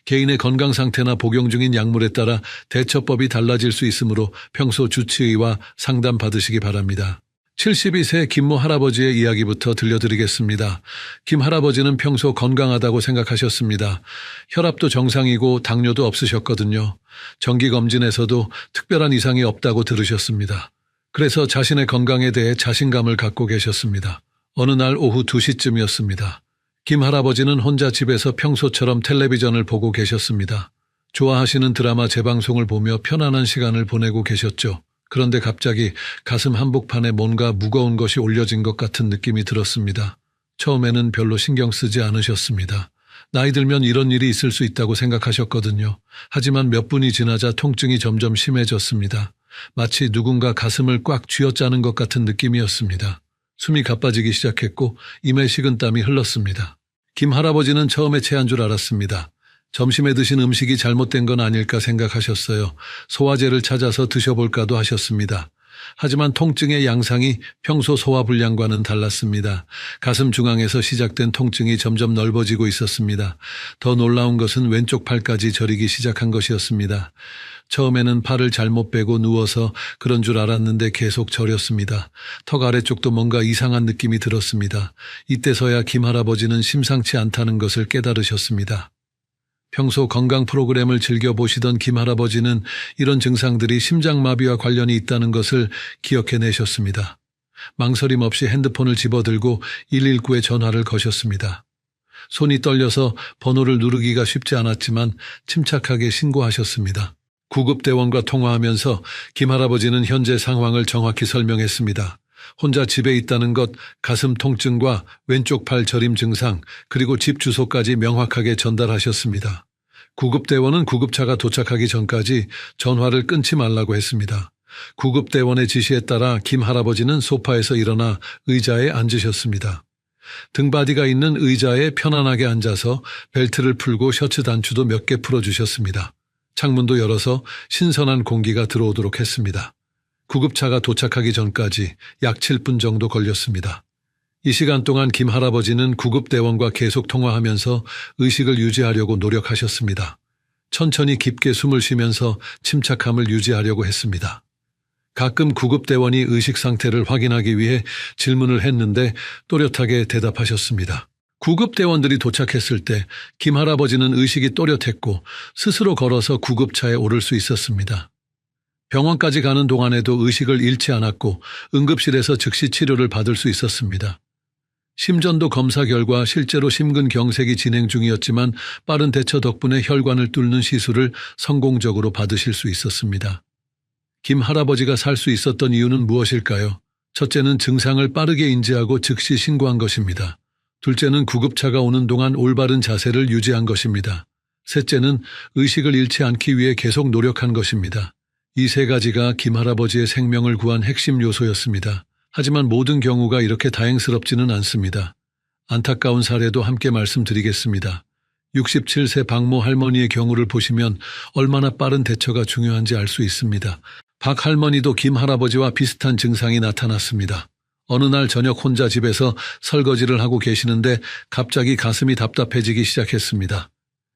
개인의 건강 상태나 복용 중인 약물에 따라 대처법이 달라질 수 있으므로 평소 주치의와 상담 받으시기 바랍니다. 72세 김모 할아버지의 이야기부터 들려드리겠습니다. 김 할아버지는 평소 건강하다고 생각하셨습니다. 혈압도 정상이고 당뇨도 없으셨거든요. 정기검진에서도 특별한 이상이 없다고 들으셨습니다. 그래서 자신의 건강에 대해 자신감을 갖고 계셨습니다. 어느 날 오후 2시쯤이었습니다. 김 할아버지는 혼자 집에서 평소처럼 텔레비전을 보고 계셨습니다. 좋아하시는 드라마 재방송을 보며 편안한 시간을 보내고 계셨죠. 그런데 갑자기 가슴 한복판에 뭔가 무거운 것이 올려진 것 같은 느낌이 들었습니다. 처음에는 별로 신경 쓰지 않으셨습니다. 나이 들면 이런 일이 있을 수 있다고 생각하셨거든요. 하지만 몇 분이 지나자 통증이 점점 심해졌습니다. 마치 누군가 가슴을 꽉 쥐어짜는 것 같은 느낌이었습니다. 숨이 가빠지기 시작했고 입에 식은땀이 흘렀습니다. 김 할아버지는 처음에 체한 줄 알았습니다. 점심에 드신 음식이 잘못된 건 아닐까 생각하셨어요. 소화제를 찾아서 드셔볼까도 하셨습니다. 하지만 통증의 양상이 평소 소화불량과는 달랐습니다. 가슴 중앙에서 시작된 통증이 점점 넓어지고 있었습니다. 더 놀라운 것은 왼쪽 팔까지 저리기 시작한 것이었습니다. 처음에는 팔을 잘못 빼고 누워서 그런 줄 알았는데 계속 저렸습니다. 턱 아래쪽도 뭔가 이상한 느낌이 들었습니다. 이때서야 김 할아버지는 심상치 않다는 것을 깨달으셨습니다. 평소 건강 프로그램을 즐겨보시던 김 할아버지는 이런 증상들이 심장마비와 관련이 있다는 것을 기억해내셨습니다. 망설임 없이 핸드폰을 집어들고 119에 전화를 거셨습니다. 손이 떨려서 번호를 누르기가 쉽지 않았지만 침착하게 신고하셨습니다. 구급대원과 통화하면서 김 할아버지는 현재 상황을 정확히 설명했습니다. 혼자 집에 있다는 것, 가슴 통증과 왼쪽 팔 저림 증상, 그리고 집 주소까지 명확하게 전달하셨습니다. 구급대원은 구급차가 도착하기 전까지 전화를 끊지 말라고 했습니다. 구급대원의 지시에 따라 김 할아버지는 소파에서 일어나 의자에 앉으셨습니다. 등받이가 있는 의자에 편안하게 앉아서 벨트를 풀고 셔츠 단추도 몇 개 풀어주셨습니다. 창문도 열어서 신선한 공기가 들어오도록 했습니다. 구급차가 도착하기 전까지 약 7분 정도 걸렸습니다. 이 시간 동안 김 할아버지는 구급대원과 계속 통화하면서 의식을 유지하려고 노력하셨습니다. 천천히 깊게 숨을 쉬면서 침착함을 유지하려고 했습니다. 가끔 구급대원이 의식 상태를 확인하기 위해 질문을 했는데 또렷하게 대답하셨습니다. 구급대원들이 도착했을 때 김 할아버지는 의식이 또렷했고 스스로 걸어서 구급차에 오를 수 있었습니다. 병원까지 가는 동안에도 의식을 잃지 않았고 응급실에서 즉시 치료를 받을 수 있었습니다. 심전도 검사 결과 실제로 심근경색이 진행 중이었지만 빠른 대처 덕분에 혈관을 뚫는 시술을 성공적으로 받으실 수 있었습니다. 김 할아버지가 살 수 있었던 이유는 무엇일까요? 첫째는 증상을 빠르게 인지하고 즉시 신고한 것입니다. 둘째는 구급차가 오는 동안 올바른 자세를 유지한 것입니다. 셋째는 의식을 잃지 않기 위해 계속 노력한 것입니다. 이 세 가지가 김 할아버지의 생명을 구한 핵심 요소였습니다. 하지만 모든 경우가 이렇게 다행스럽지는 않습니다. 안타까운 사례도 함께 말씀드리겠습니다. 67세 박모 할머니의 경우를 보시면 얼마나 빠른 대처가 중요한지 알 수 있습니다. 박 할머니도 김 할아버지와 비슷한 증상이 나타났습니다. 어느 날 저녁 혼자 집에서 설거지를 하고 계시는데 갑자기 가슴이 답답해지기 시작했습니다.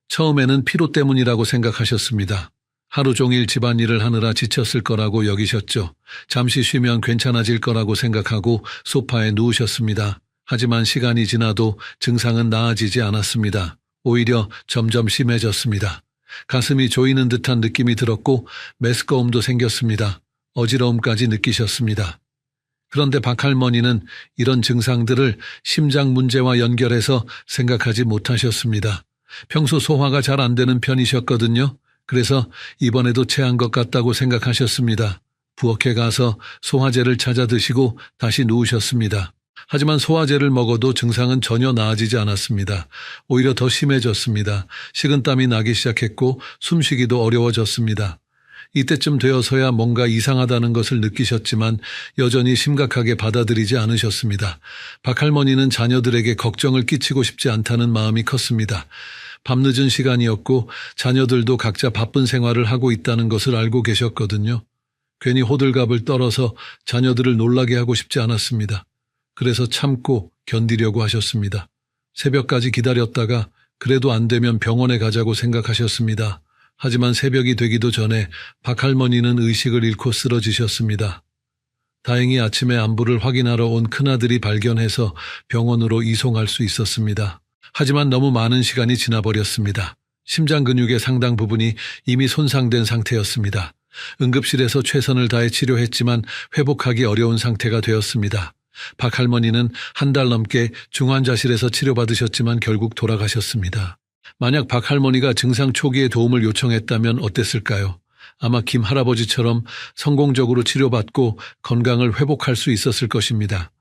처음에는 피로 때문이라고 생각하셨습니다. 하루 종일 집안일을 하느라 지쳤을 거라고 여기셨죠. 잠시 쉬면 괜찮아질 거라고 생각하고 소파에 누우셨습니다. 하지만 시간이 지나도 증상은 나아지지 않았습니다. 오히려 점점 심해졌습니다. 가슴이 조이는 듯한 느낌이 들었고 메스꺼움도 생겼습니다. 어지러움까지 느끼셨습니다. 그런데 박 할머니는 이런 증상들을 심장 문제와 연결해서 생각하지 못하셨습니다. 평소 소화가 잘 안 되는 편이셨거든요. 그래서 이번에도 체한 것 같다고 생각하셨습니다. 부엌에 가서 소화제를 찾아 드시고 다시 누우셨습니다. 하지만 소화제를 먹어도 증상은 전혀 나아지지 않았습니다. 오히려 더 심해졌습니다. 식은땀이 나기 시작했고 숨쉬기도 어려워졌습니다. 이때쯤 되어서야 뭔가 이상하다는 것을 느끼셨지만 여전히 심각하게 받아들이지 않으셨습니다. 박 할머니는 자녀들에게 걱정을 끼치고 싶지 않다는 마음이 컸습니다. 밤늦은 시간이었고 자녀들도 각자 바쁜 생활을 하고 있다는 것을 알고 계셨거든요. 괜히 호들갑을 떨어서 자녀들을 놀라게 하고 싶지 않았습니다. 그래서 참고 견디려고 하셨습니다. 새벽까지 기다렸다가 그래도 안 되면 병원에 가자고 생각하셨습니다. 하지만 새벽이 되기도 전에 박 할머니는 의식을 잃고 쓰러지셨습니다. 다행히 아침에 안부를 확인하러 온 큰아들이 발견해서 병원으로 이송할 수 있었습니다. 하지만 너무 많은 시간이 지나버렸습니다. 심장 근육의 상당 부분이 이미 손상된 상태였습니다. 응급실에서 최선을 다해 치료했지만 회복하기 어려운 상태가 되었습니다. 박 할머니는 한 달 넘게 중환자실에서 치료받으셨지만 결국 돌아가셨습니다. 만약 박 할머니가 증상 초기에 도움을 요청했다면 어땠을까요? 아마 김 할아버지처럼 성공적으로 치료받고 건강을 회복할 수 있었을 것입니다.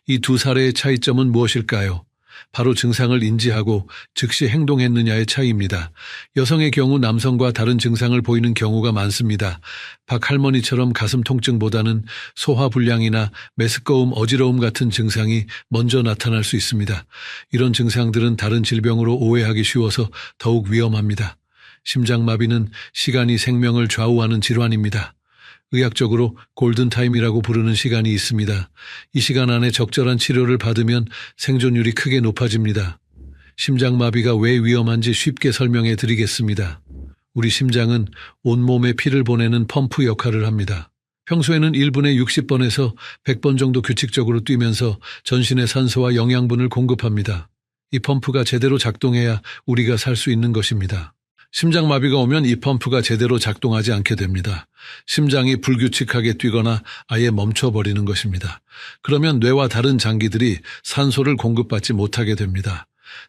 이 두 사례의 차이점은 무엇일까요? 바로 증상을 인지하고 즉시 행동했느냐의 차이입니다. 여성의 경우 남성과 다른 증상을 보이는 경우가 많습니다. 박 할머니처럼 가슴 통증보다는 소화불량이나 메스꺼움, 어지러움 같은 증상이 먼저 나타날 수 있습니다. 이런 증상들은 다른 질병으로 오해하기 쉬워서 더욱 위험합니다. 심장마비는 시간이 생명을 좌우하는 질환입니다. 의학적으로 골든타임이라고 부르는 시간이 있습니다. 이 시간 안에 적절한 치료를 받으면 생존율이 크게 높아집니다. 심장마비가 왜 위험한지 쉽게 설명해 드리겠습니다. 우리 심장은 온몸에 피를 보내는 펌프 역할을 합니다. 평소에는 1분에 60번에서 100번 정도 규칙적으로 뛰면서 전신에 산소와 영양분을 공급합니다. 이 펌프가 제대로 작동해야 우리가 살 수 있는 것입니다. 심장마비가 오면 이 펌프가 제대로 작동하지 않게 됩니다. 심장이 불규칙하게 뛰거나 아예 멈춰버리는 것입니다. 그러면 뇌와 다른 장기들이 산소를 공급받지 못하게 됩니다.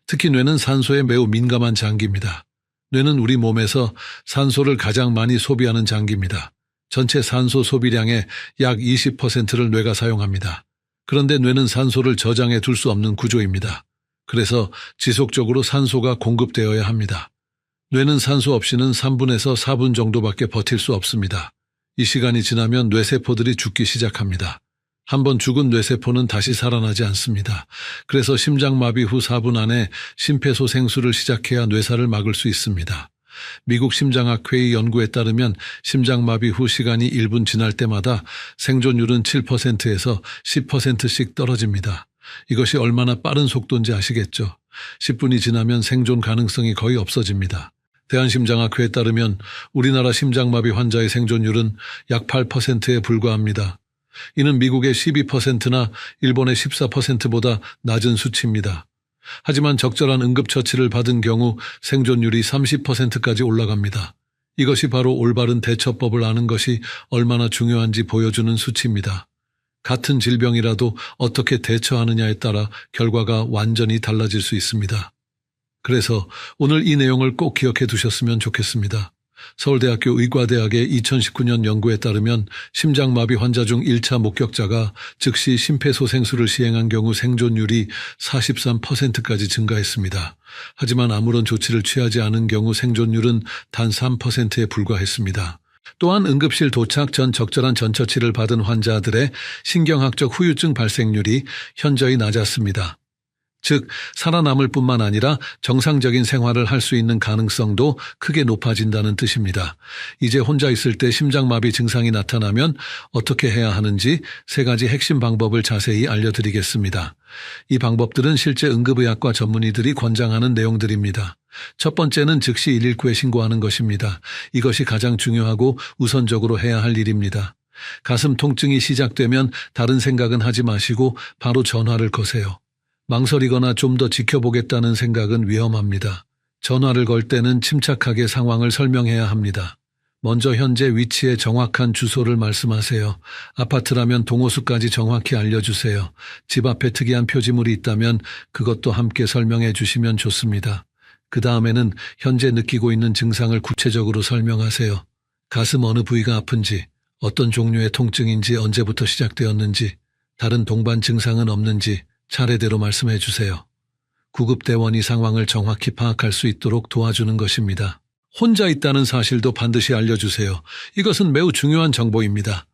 특히 뇌는 산소에 매우 민감한 장기입니다. 뇌는 우리 몸에서 산소를 가장 많이 소비하는 장기입니다. 전체 산소 소비량의 약 20%를 뇌가 사용합니다. 그런데 뇌는 산소를 저장해 둘 수 없는 구조입니다. 그래서 지속적으로 산소가 공급되어야 합니다. 뇌는 산소 없이는 3분에서 4분 정도밖에 버틸 수 없습니다. 이 시간이 지나면 뇌세포들이 죽기 시작합니다. 한번 죽은 뇌세포는 다시 살아나지 않습니다. 그래서 심장마비 후 4분 안에 심폐소생술을 시작해야 뇌사를 막을 수 있습니다. 미국 심장학회의 연구에 따르면 심장마비 후 시간이 1분 지날 때마다 생존율은 7%에서 10%씩 떨어집니다. 이것이 얼마나 빠른 속도인지 아시겠죠? 10분이 지나면 생존 가능성이 거의 없어집니다. 대한심장학회에 따르면 우리나라 심장마비 환자의 생존율은 약 8%에 불과합니다. 이는 미국의 12%나 일본의 14%보다 낮은 수치입니다. 하지만 적절한 응급처치를 받은 경우 생존율이 30%까지 올라갑니다. 이것이 바로 올바른 대처법을 아는 것이 얼마나 중요한지 보여주는 수치입니다. 같은 질병이라도 어떻게 대처하느냐에 따라 결과가 완전히 달라질 수 있습니다. 그래서 오늘 이 내용을 꼭 기억해 두셨으면 좋겠습니다. 서울대학교 의과대학의 2019년 연구에 따르면 심장마비 환자 중 1차 목격자가 즉시 심폐소생술을 시행한 경우 생존율이 43%까지 증가했습니다. 하지만 아무런 조치를 취하지 않은 경우 생존율은 단 3%에 불과했습니다. 또한 응급실 도착 전 적절한 전처치를 받은 환자들의 신경학적 후유증 발생률이 현저히 낮았습니다. 즉 살아남을 뿐만 아니라 정상적인 생활을 할 수 있는 가능성도 크게 높아진다는 뜻입니다. 이제 혼자 있을 때 심장마비 증상이 나타나면 어떻게 해야 하는지 3가지 핵심 방법을 자세히 알려드리겠습니다. 이 방법들은 실제 응급의학과 전문의들이 권장하는 내용들입니다. 첫 번째는 즉시 119에 신고하는 것입니다. 이것이 가장 중요하고 우선적으로 해야 할 일입니다. 가슴 통증이 시작되면 다른 생각은 하지 마시고 바로 전화를 거세요. 망설이거나 좀 더 지켜보겠다는 생각은 위험합니다. 전화를 걸 때는 침착하게 상황을 설명해야 합니다. 먼저 현재 위치의 정확한 주소를 말씀하세요. 아파트라면 동호수까지 정확히 알려주세요. 집 앞에 특이한 표지물이 있다면 그것도 함께 설명해 주시면 좋습니다. 그 다음에는 현재 느끼고 있는 증상을 구체적으로 설명하세요. 가슴 어느 부위가 아픈지, 어떤 종류의 통증인지, 언제부터 시작되었는지, 다른 동반 증상은 없는지 차례대로 말씀해 주세요. 구급대원이 상황을 정확히 파악할 수 있도록 도와주는 것입니다. 혼자 있다는 사실도 반드시 알려주세요. 이것은 매우 중요한 정보입니다.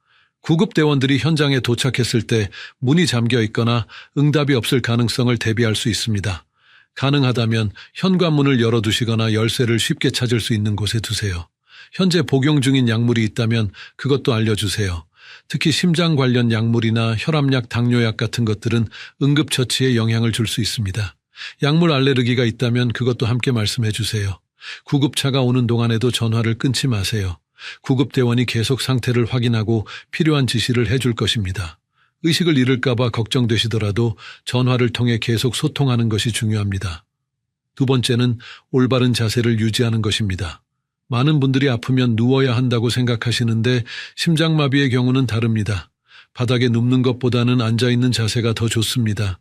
구급대원들이 현장에 도착했을 때 문이 잠겨 있거나 응답이 없을 가능성을 대비할 수 있습니다. 가능하다면 현관문을 열어두시거나 열쇠를 쉽게 찾을 수 있는 곳에 두세요. 현재 복용 중인 약물이 있다면 그것도 알려주세요. 특히 심장 관련 약물이나 혈압약, 당뇨약 같은 것들은 응급처치에 영향을 줄 수 있습니다. 약물 알레르기가 있다면 그것도 함께 말씀해 주세요. 구급차가 오는 동안에도 전화를 끊지 마세요. 구급대원이 계속 상태를 확인하고 필요한 지시를 해줄 것입니다. 의식을 잃을까봐 걱정되시더라도 전화를 통해 계속 소통하는 것이 중요합니다. 두 번째는 올바른 자세를 유지하는 것입니다. 많은 분들이 아프면 누워야 한다고 생각하시는데 심장마비의 경우는 다릅니다. 바닥에 눕는 것보다는 앉아있는 자세가 더 좋습니다.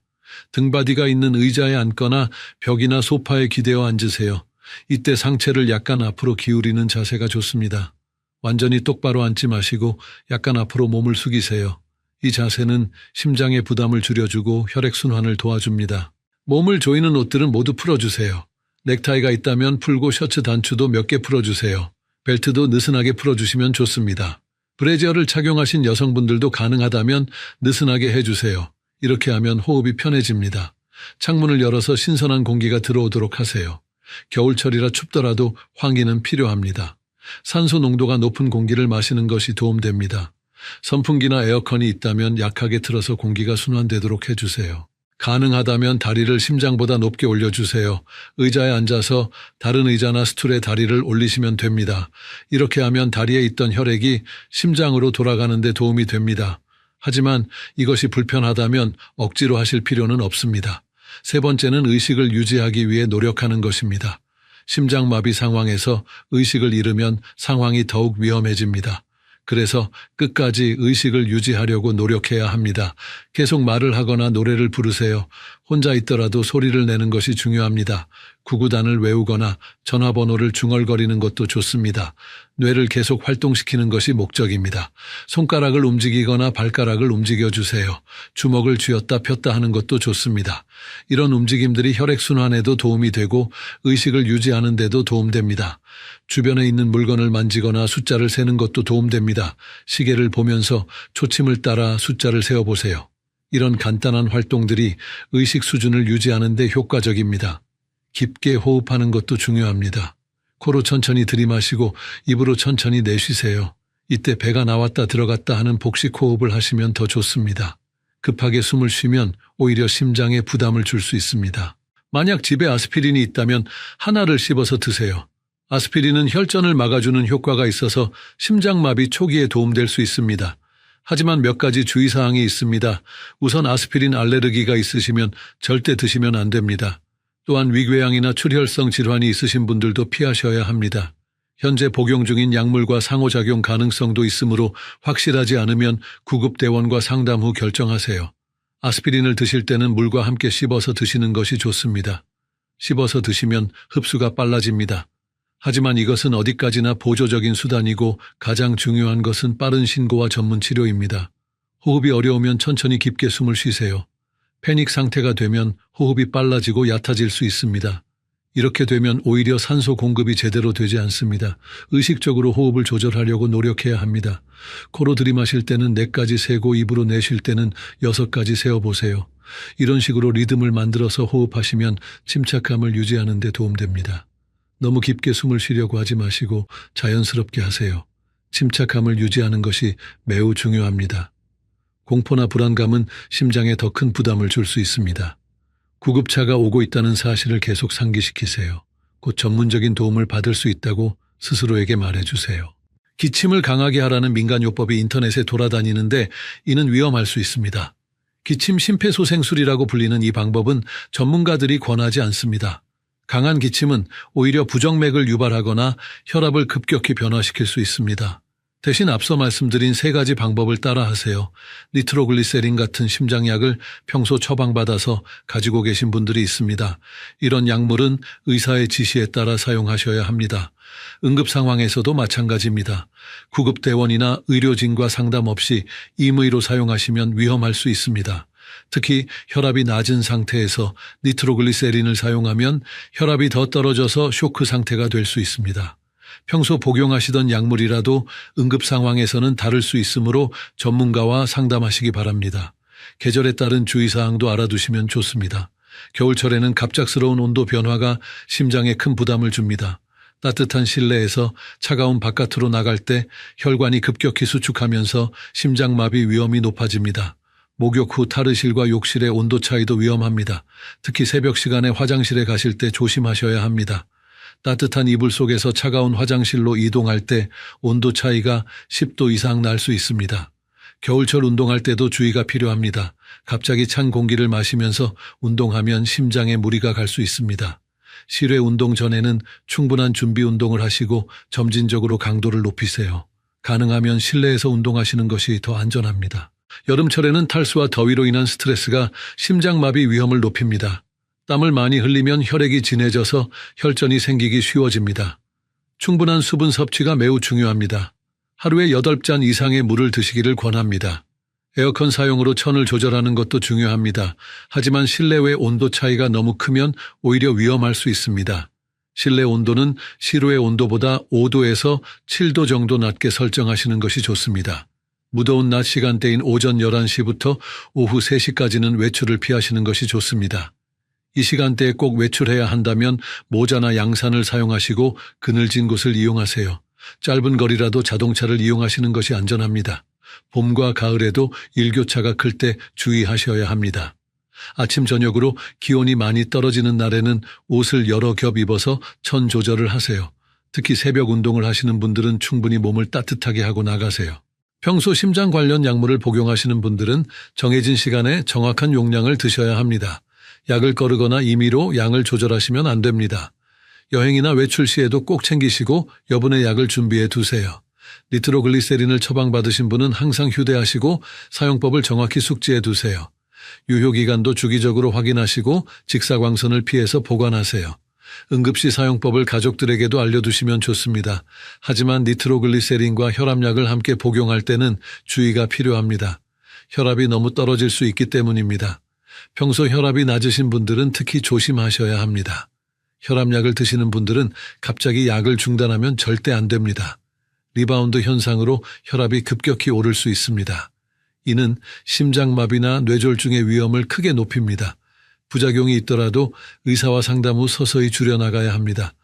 등받이가 있는 의자에 앉거나 벽이나 소파에 기대어 앉으세요. 이때 상체를 약간 앞으로 기울이는 자세가 좋습니다. 완전히 똑바로 앉지 마시고 약간 앞으로 몸을 숙이세요. 이 자세는 심장의 부담을 줄여주고 혈액순환을 도와줍니다. 몸을 조이는 옷들은 모두 풀어주세요. 넥타이가 있다면 풀고 셔츠 단추도 몇 개 풀어주세요. 벨트도 느슨하게 풀어주시면 좋습니다. 브래지어를 착용하신 여성분들도 가능하다면 느슨하게 해주세요. 이렇게 하면 호흡이 편해집니다. 창문을 열어서 신선한 공기가 들어오도록 하세요. 겨울철이라 춥더라도 환기는 필요합니다. 산소 농도가 높은 공기를 마시는 것이 도움됩니다. 선풍기나 에어컨이 있다면 약하게 틀어서 공기가 순환되도록 해주세요. 가능하다면 다리를 심장보다 높게 올려주세요. 의자에 앉아서 다른 의자나 스툴에 다리를 올리시면 됩니다. 이렇게 하면 다리에 있던 혈액이 심장으로 돌아가는 데 도움이 됩니다. 하지만 이것이 불편하다면 억지로 하실 필요는 없습니다. 세 번째는 의식을 유지하기 위해 노력하는 것입니다. 심장마비 상황에서 의식을 잃으면 상황이 더욱 위험해집니다. 그래서 끝까지 의식을 유지하려고 노력해야 합니다. 계속 말을 하거나 노래를 부르세요. 혼자 있더라도 소리를 내는 것이 중요합니다. 구구단을 외우거나 전화번호를 중얼거리는 것도 좋습니다. 뇌를 계속 활동시키는 것이 목적입니다. 손가락을 움직이거나 발가락을 움직여주세요. 주먹을 쥐었다 폈다 하는 것도 좋습니다. 이런 움직임들이 혈액순환에도 도움이 되고 의식을 유지하는 데도 도움됩니다. 주변에 있는 물건을 만지거나 숫자를 세는 것도 도움됩니다. 시계를 보면서 초침을 따라 숫자를 세어보세요. 이런 간단한 활동들이 의식 수준을 유지하는 데 효과적입니다. 깊게 호흡하는 것도 중요합니다. 코로 천천히 들이마시고 입으로 천천히 내쉬세요. 이때 배가 나왔다 들어갔다 하는 복식 호흡을 하시면 더 좋습니다. 급하게 숨을 쉬면 오히려 심장에 부담을 줄 수 있습니다. 만약 집에 아스피린이 있다면 하나를 씹어서 드세요. 아스피린은 혈전을 막아주는 효과가 있어서 심장마비 초기에 도움될 수 있습니다. 하지만 몇 가지 주의사항이 있습니다. 우선 아스피린 알레르기가 있으시면 절대 드시면 안 됩니다. 또한 위궤양이나 출혈성 질환이 있으신 분들도 피하셔야 합니다. 현재 복용 중인 약물과 상호작용 가능성도 있으므로 확실하지 않으면 구급대원과 상담 후 결정하세요. 아스피린을 드실 때는 물과 함께 씹어서 드시는 것이 좋습니다. 씹어서 드시면 흡수가 빨라집니다. 하지만 이것은 어디까지나 보조적인 수단이고 가장 중요한 것은 빠른 신고와 전문 치료입니다. 호흡이 어려우면 천천히 깊게 숨을 쉬세요. 패닉 상태가 되면 호흡이 빨라지고 얕아질 수 있습니다. 이렇게 되면 오히려 산소 공급이 제대로 되지 않습니다. 의식적으로 호흡을 조절하려고 노력해야 합니다. 코로 들이마실 때는 4가지 세고 입으로 내쉴 때는 6가지 세어보세요. 이런 식으로 리듬을 만들어서 호흡하시면 침착함을 유지하는 데 도움됩니다. 너무 깊게 숨을 쉬려고 하지 마시고 자연스럽게 하세요. 침착함을 유지하는 것이 매우 중요합니다. 공포나 불안감은 심장에 더 큰 부담을 줄 수 있습니다. 구급차가 오고 있다는 사실을 계속 상기시키세요. 곧 전문적인 도움을 받을 수 있다고 스스로에게 말해주세요. 기침을 강하게 하라는 민간요법이 인터넷에 돌아다니는데 이는 위험할 수 있습니다. 기침 심폐소생술이라고 불리는 이 방법은 전문가들이 권하지 않습니다. 강한 기침은 오히려 부정맥을 유발하거나 혈압을 급격히 변화시킬 수 있습니다. 대신 앞서 말씀드린 3가지 방법을 따라하세요. 니트로글리세린 같은 심장약을 평소 처방받아서 가지고 계신 분들이 있습니다. 이런 약물은 의사의 지시에 따라 사용하셔야 합니다. 응급 상황에서도 마찬가지입니다. 구급대원이나 의료진과 상담 없이 임의로 사용하시면 위험할 수 있습니다. 특히 혈압이 낮은 상태에서 니트로글리세린을 사용하면 혈압이 더 떨어져서 쇼크 상태가 될 수 있습니다. 평소 복용하시던 약물이라도 응급 상황에서는 다를 수 있으므로 전문가와 상담하시기 바랍니다. 계절에 따른 주의사항도 알아두시면 좋습니다. 겨울철에는 갑작스러운 온도 변화가 심장에 큰 부담을 줍니다. 따뜻한 실내에서 차가운 바깥으로 나갈 때 혈관이 급격히 수축하면서 심장마비 위험이 높아집니다. 목욕 후 탈의실과 욕실의 온도 차이도 위험합니다. 특히 새벽 시간에 화장실에 가실 때 조심하셔야 합니다. 따뜻한 이불 속에서 차가운 화장실로 이동할 때 온도 차이가 10도 이상 날 수 있습니다. 겨울철 운동할 때도 주의가 필요합니다. 갑자기 찬 공기를 마시면서 운동하면 심장에 무리가 갈 수 있습니다. 실외 운동 전에는 충분한 준비 운동을 하시고 점진적으로 강도를 높이세요. 가능하면 실내에서 운동하시는 것이 더 안전합니다. 여름철에는 탈수와 더위로 인한 스트레스가 심장마비 위험을 높입니다. 땀을 많이 흘리면 혈액이 진해져서 혈전이 생기기 쉬워집니다. 충분한 수분 섭취가 매우 중요합니다. 하루에 8잔 이상의 물을 드시기를 권합니다. 에어컨 사용으로 천을 조절하는 것도 중요합니다. 하지만 실내외 온도 차이가 너무 크면 오히려 위험할 수 있습니다. 실내 온도는 실외 온도보다 5도에서 7도 정도 낮게 설정하시는 것이 좋습니다. 무더운 낮 시간대인 오전 11시부터 오후 3시까지는 외출을 피하시는 것이 좋습니다. 이 시간대에 꼭 외출해야 한다면 모자나 양산을 사용하시고 그늘진 곳을 이용하세요. 짧은 거리라도 자동차를 이용하시는 것이 안전합니다. 봄과 가을에도 일교차가 클 때 주의하셔야 합니다. 아침 저녁으로 기온이 많이 떨어지는 날에는 옷을 여러 겹 입어서 천 조절을 하세요. 특히 새벽 운동을 하시는 분들은 충분히 몸을 따뜻하게 하고 나가세요. 평소 심장 관련 약물을 복용하시는 분들은 정해진 시간에 정확한 용량을 드셔야 합니다. 약을 거르거나 임의로 양을 조절하시면 안 됩니다. 여행이나 외출 시에도 꼭 챙기시고 여분의 약을 준비해 두세요. 니트로글리세린을 처방받으신 분은 항상 휴대하시고 사용법을 정확히 숙지해 두세요. 유효기간도 주기적으로 확인하시고 직사광선을 피해서 보관하세요. 응급시 사용법을 가족들에게도 알려두시면 좋습니다. 하지만 니트로글리세린과 혈압약을 함께 복용할 때는 주의가 필요합니다. 혈압이 너무 떨어질 수 있기 때문입니다. 평소 혈압이 낮으신 분들은 특히 조심하셔야 합니다. 혈압약을 드시는 분들은 갑자기 약을 중단하면 절대 안 됩니다. 리바운드 현상으로 혈압이 급격히 오를 수 있습니다. 이는 심장마비나 뇌졸중의 위험을 크게 높입니다. 부작용이 있더라도 의사와 상담 후 서서히 줄여나가야 합니다.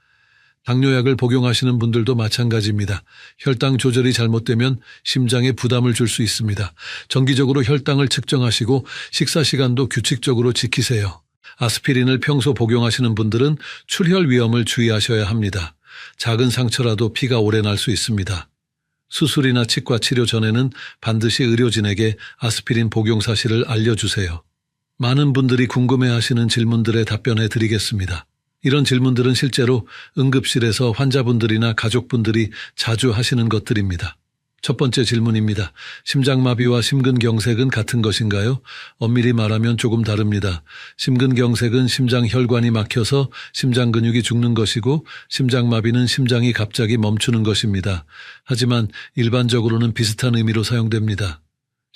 당뇨약을 복용하시는 분들도 마찬가지입니다. 혈당 조절이 잘못되면 심장에 부담을 줄 수 있습니다. 정기적으로 혈당을 측정하시고 식사 시간도 규칙적으로 지키세요. 아스피린을 평소 복용하시는 분들은 출혈 위험을 주의하셔야 합니다. 작은 상처라도 피가 오래 날 수 있습니다. 수술이나 치과 치료 전에는 반드시 의료진에게 아스피린 복용 사실을 알려주세요. 많은 분들이 궁금해하시는 질문들에 답변해 드리겠습니다. 이런 질문들은 실제로 응급실에서 환자분들이나 가족분들이 자주 하시는 것들입니다. 첫 번째 질문입니다. 심장마비와 심근경색은 같은 것인가요? 엄밀히 말하면 조금 다릅니다. 심근경색은 심장 혈관이 막혀서 심장 근육이 죽는 것이고 심장마비는 심장이 갑자기 멈추는 것입니다. 하지만 일반적으로는 비슷한 의미로 사용됩니다.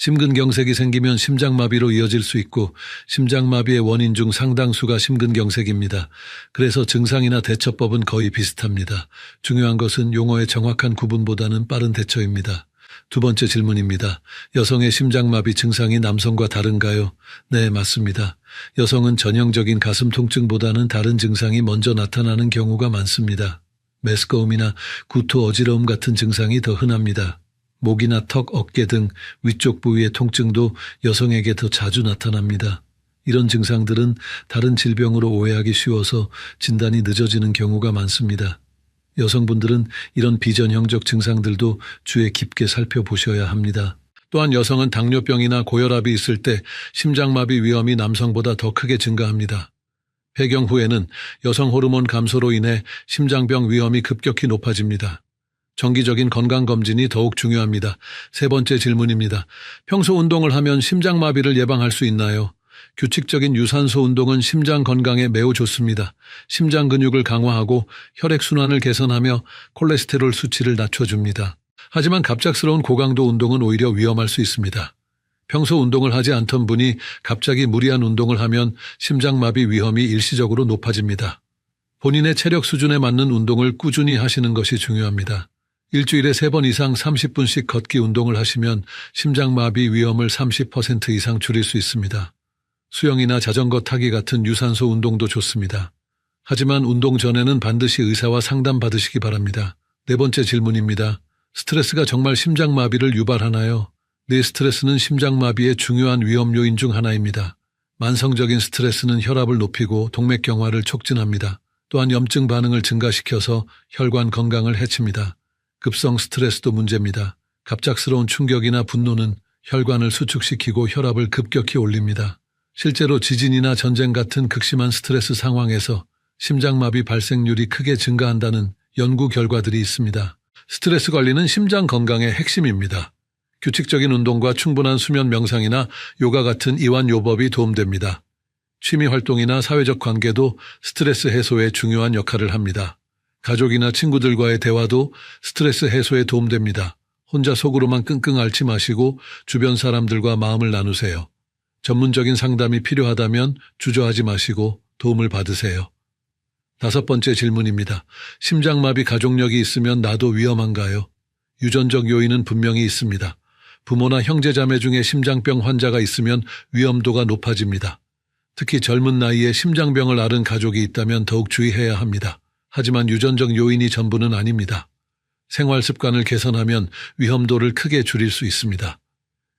심근경색이 생기면 심장마비로 이어질 수 있고 심장마비의 원인 중 상당수가 심근경색입니다. 그래서 증상이나 대처법은 거의 비슷합니다. 중요한 것은 용어의 정확한 구분보다는 빠른 대처입니다. 두 번째 질문입니다. 여성의 심장마비 증상이 남성과 다른가요? 네, 맞습니다. 여성은 전형적인 가슴 통증보다는 다른 증상이 먼저 나타나는 경우가 많습니다. 메스꺼움이나 구토, 어지러움 같은 증상이 더 흔합니다. 목이나 턱, 어깨 등 위쪽 부위의 통증도 여성에게 더 자주 나타납니다. 이런 증상들은 다른 질병으로 오해하기 쉬워서 진단이 늦어지는 경우가 많습니다. 여성분들은 이런 비전형적 증상들도 주의 깊게 살펴보셔야 합니다. 또한 여성은 당뇨병이나 고혈압이 있을 때 심장마비 위험이 남성보다 더 크게 증가합니다. 폐경 후에는 여성 호르몬 감소로 인해 심장병 위험이 급격히 높아집니다. 정기적인 건강검진이 더욱 중요합니다. 세 번째 질문입니다. 평소 운동을 하면 심장마비를 예방할 수 있나요? 규칙적인 유산소 운동은 심장 건강에 매우 좋습니다. 심장 근육을 강화하고 혈액순환을 개선하며 콜레스테롤 수치를 낮춰줍니다. 하지만 갑작스러운 고강도 운동은 오히려 위험할 수 있습니다. 평소 운동을 하지 않던 분이 갑자기 무리한 운동을 하면 심장마비 위험이 일시적으로 높아집니다. 본인의 체력 수준에 맞는 운동을 꾸준히 하시는 것이 중요합니다. 일주일에 3번 이상 30분씩 걷기 운동을 하시면 심장마비 위험을 30% 이상 줄일 수 있습니다. 수영이나 자전거 타기 같은 유산소 운동도 좋습니다. 하지만 운동 전에는 반드시 의사와 상담받으시기 바랍니다. 네 번째 질문입니다. 스트레스가 정말 심장마비를 유발하나요? 네, 스트레스는 심장마비의 중요한 위험 요인 중 하나입니다. 만성적인 스트레스는 혈압을 높이고 동맥경화를 촉진합니다. 또한 염증 반응을 증가시켜서 혈관 건강을 해칩니다. 급성 스트레스도 문제입니다. 갑작스러운 충격이나 분노는 혈관을 수축시키고 혈압을 급격히 올립니다. 실제로 지진이나 전쟁 같은 극심한 스트레스 상황에서 심장마비 발생률이 크게 증가한다는 연구 결과들이 있습니다. 스트레스 관리는 심장 건강의 핵심입니다. 규칙적인 운동과 충분한 수면 명상이나 요가 같은 이완요법이 도움됩니다. 취미 활동이나 사회적 관계도 스트레스 해소에 중요한 역할을 합니다. 가족이나 친구들과의 대화도 스트레스 해소에 도움됩니다. 혼자 속으로만 끙끙 앓지 마시고 주변 사람들과 마음을 나누세요. 전문적인 상담이 필요하다면 주저하지 마시고 도움을 받으세요. 5번째 질문입니다. 심장마비 가족력이 있으면 나도 위험한가요? 유전적 요인은 분명히 있습니다. 부모나 형제자매 중에 심장병 환자가 있으면 위험도가 높아집니다. 특히 젊은 나이에 심장병을 앓은 가족이 있다면 더욱 주의해야 합니다. 하지만 유전적 요인이 전부는 아닙니다. 생활 습관을 개선하면 위험도를 크게 줄일 수 있습니다.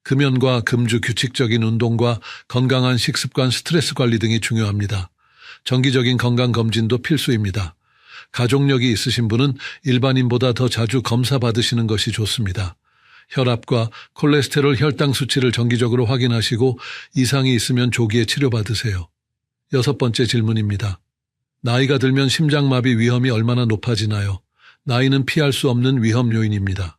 금연과 금주, 규칙적인 운동과 건강한 식습관, 스트레스 관리 등이 중요합니다. 정기적인 건강검진도 필수입니다. 가족력이 있으신 분은 일반인보다 더 자주 검사 받으시는 것이 좋습니다. 혈압과 콜레스테롤, 혈당 수치를 정기적으로 확인하시고 이상이 있으면 조기에 치료받으세요. 6번째 질문입니다. 나이가 들면 심장마비 위험이 얼마나 높아지나요? 나이는 피할 수 없는 위험 요인입니다.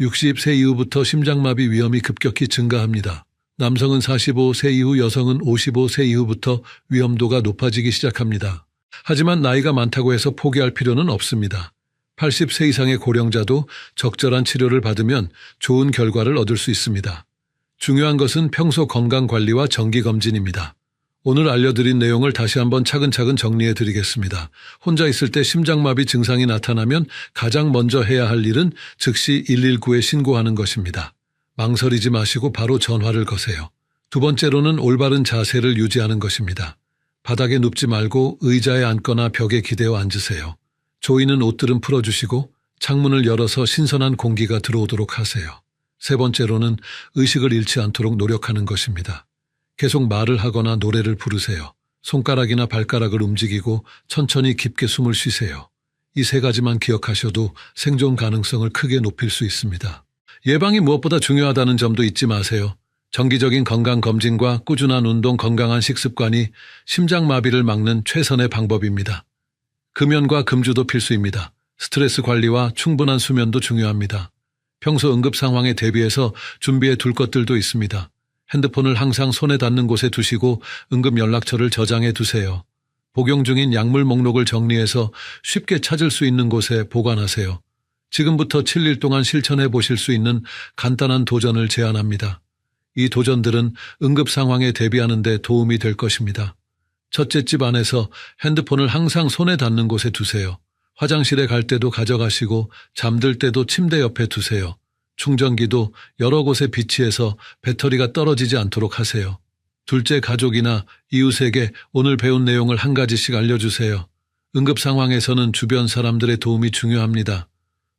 60세 이후부터 심장마비 위험이 급격히 증가합니다. 남성은 45세 이후, 여성은 55세 이후부터 위험도가 높아지기 시작합니다. 하지만 나이가 많다고 해서 포기할 필요는 없습니다. 80세 이상의 고령자도 적절한 치료를 받으면 좋은 결과를 얻을 수 있습니다. 중요한 것은 평소 건강관리와 정기검진입니다. 오늘 알려드린 내용을 다시 한번 차근차근 정리해 드리겠습니다. 혼자 있을 때 심장마비 증상이 나타나면 가장 먼저 해야 할 일은 즉시 119에 신고하는 것입니다. 망설이지 마시고 바로 전화를 거세요. 2번째로는 올바른 자세를 유지하는 것입니다. 바닥에 눕지 말고 의자에 앉거나 벽에 기대어 앉으세요. 조이는 옷들은 풀어주시고 창문을 열어서 신선한 공기가 들어오도록 하세요. 3번째로는 의식을 잃지 않도록 노력하는 것입니다. 계속 말을 하거나 노래를 부르세요. 손가락이나 발가락을 움직이고 천천히 깊게 숨을 쉬세요. 이 3가지만 기억하셔도 생존 가능성을 크게 높일 수 있습니다. 예방이 무엇보다 중요하다는 점도 잊지 마세요. 정기적인 건강검진과 꾸준한 운동, 건강한 식습관이 심장마비를 막는 최선의 방법입니다. 금연과 금주도 필수입니다. 스트레스 관리와 충분한 수면도 중요합니다. 평소 응급 상황에 대비해서 준비해 둘 것들도 있습니다. 핸드폰을 항상 손에 닿는 곳에 두시고 응급 연락처를 저장해 두세요. 복용 중인 약물 목록을 정리해서 쉽게 찾을 수 있는 곳에 보관하세요. 지금부터 7일 동안 실천해 보실 수 있는 간단한 도전을 제안합니다. 이 도전들은 응급 상황에 대비하는 데 도움이 될 것입니다. 첫째, 집 안에서 핸드폰을 항상 손에 닿는 곳에 두세요. 화장실에 갈 때도 가져가시고 잠들 때도 침대 옆에 두세요. 충전기도 여러 곳에 비치해서 배터리가 떨어지지 않도록 하세요. 둘째, 가족이나 이웃에게 오늘 배운 내용을 한 가지씩 알려주세요. 응급 상황에서는 주변 사람들의 도움이 중요합니다.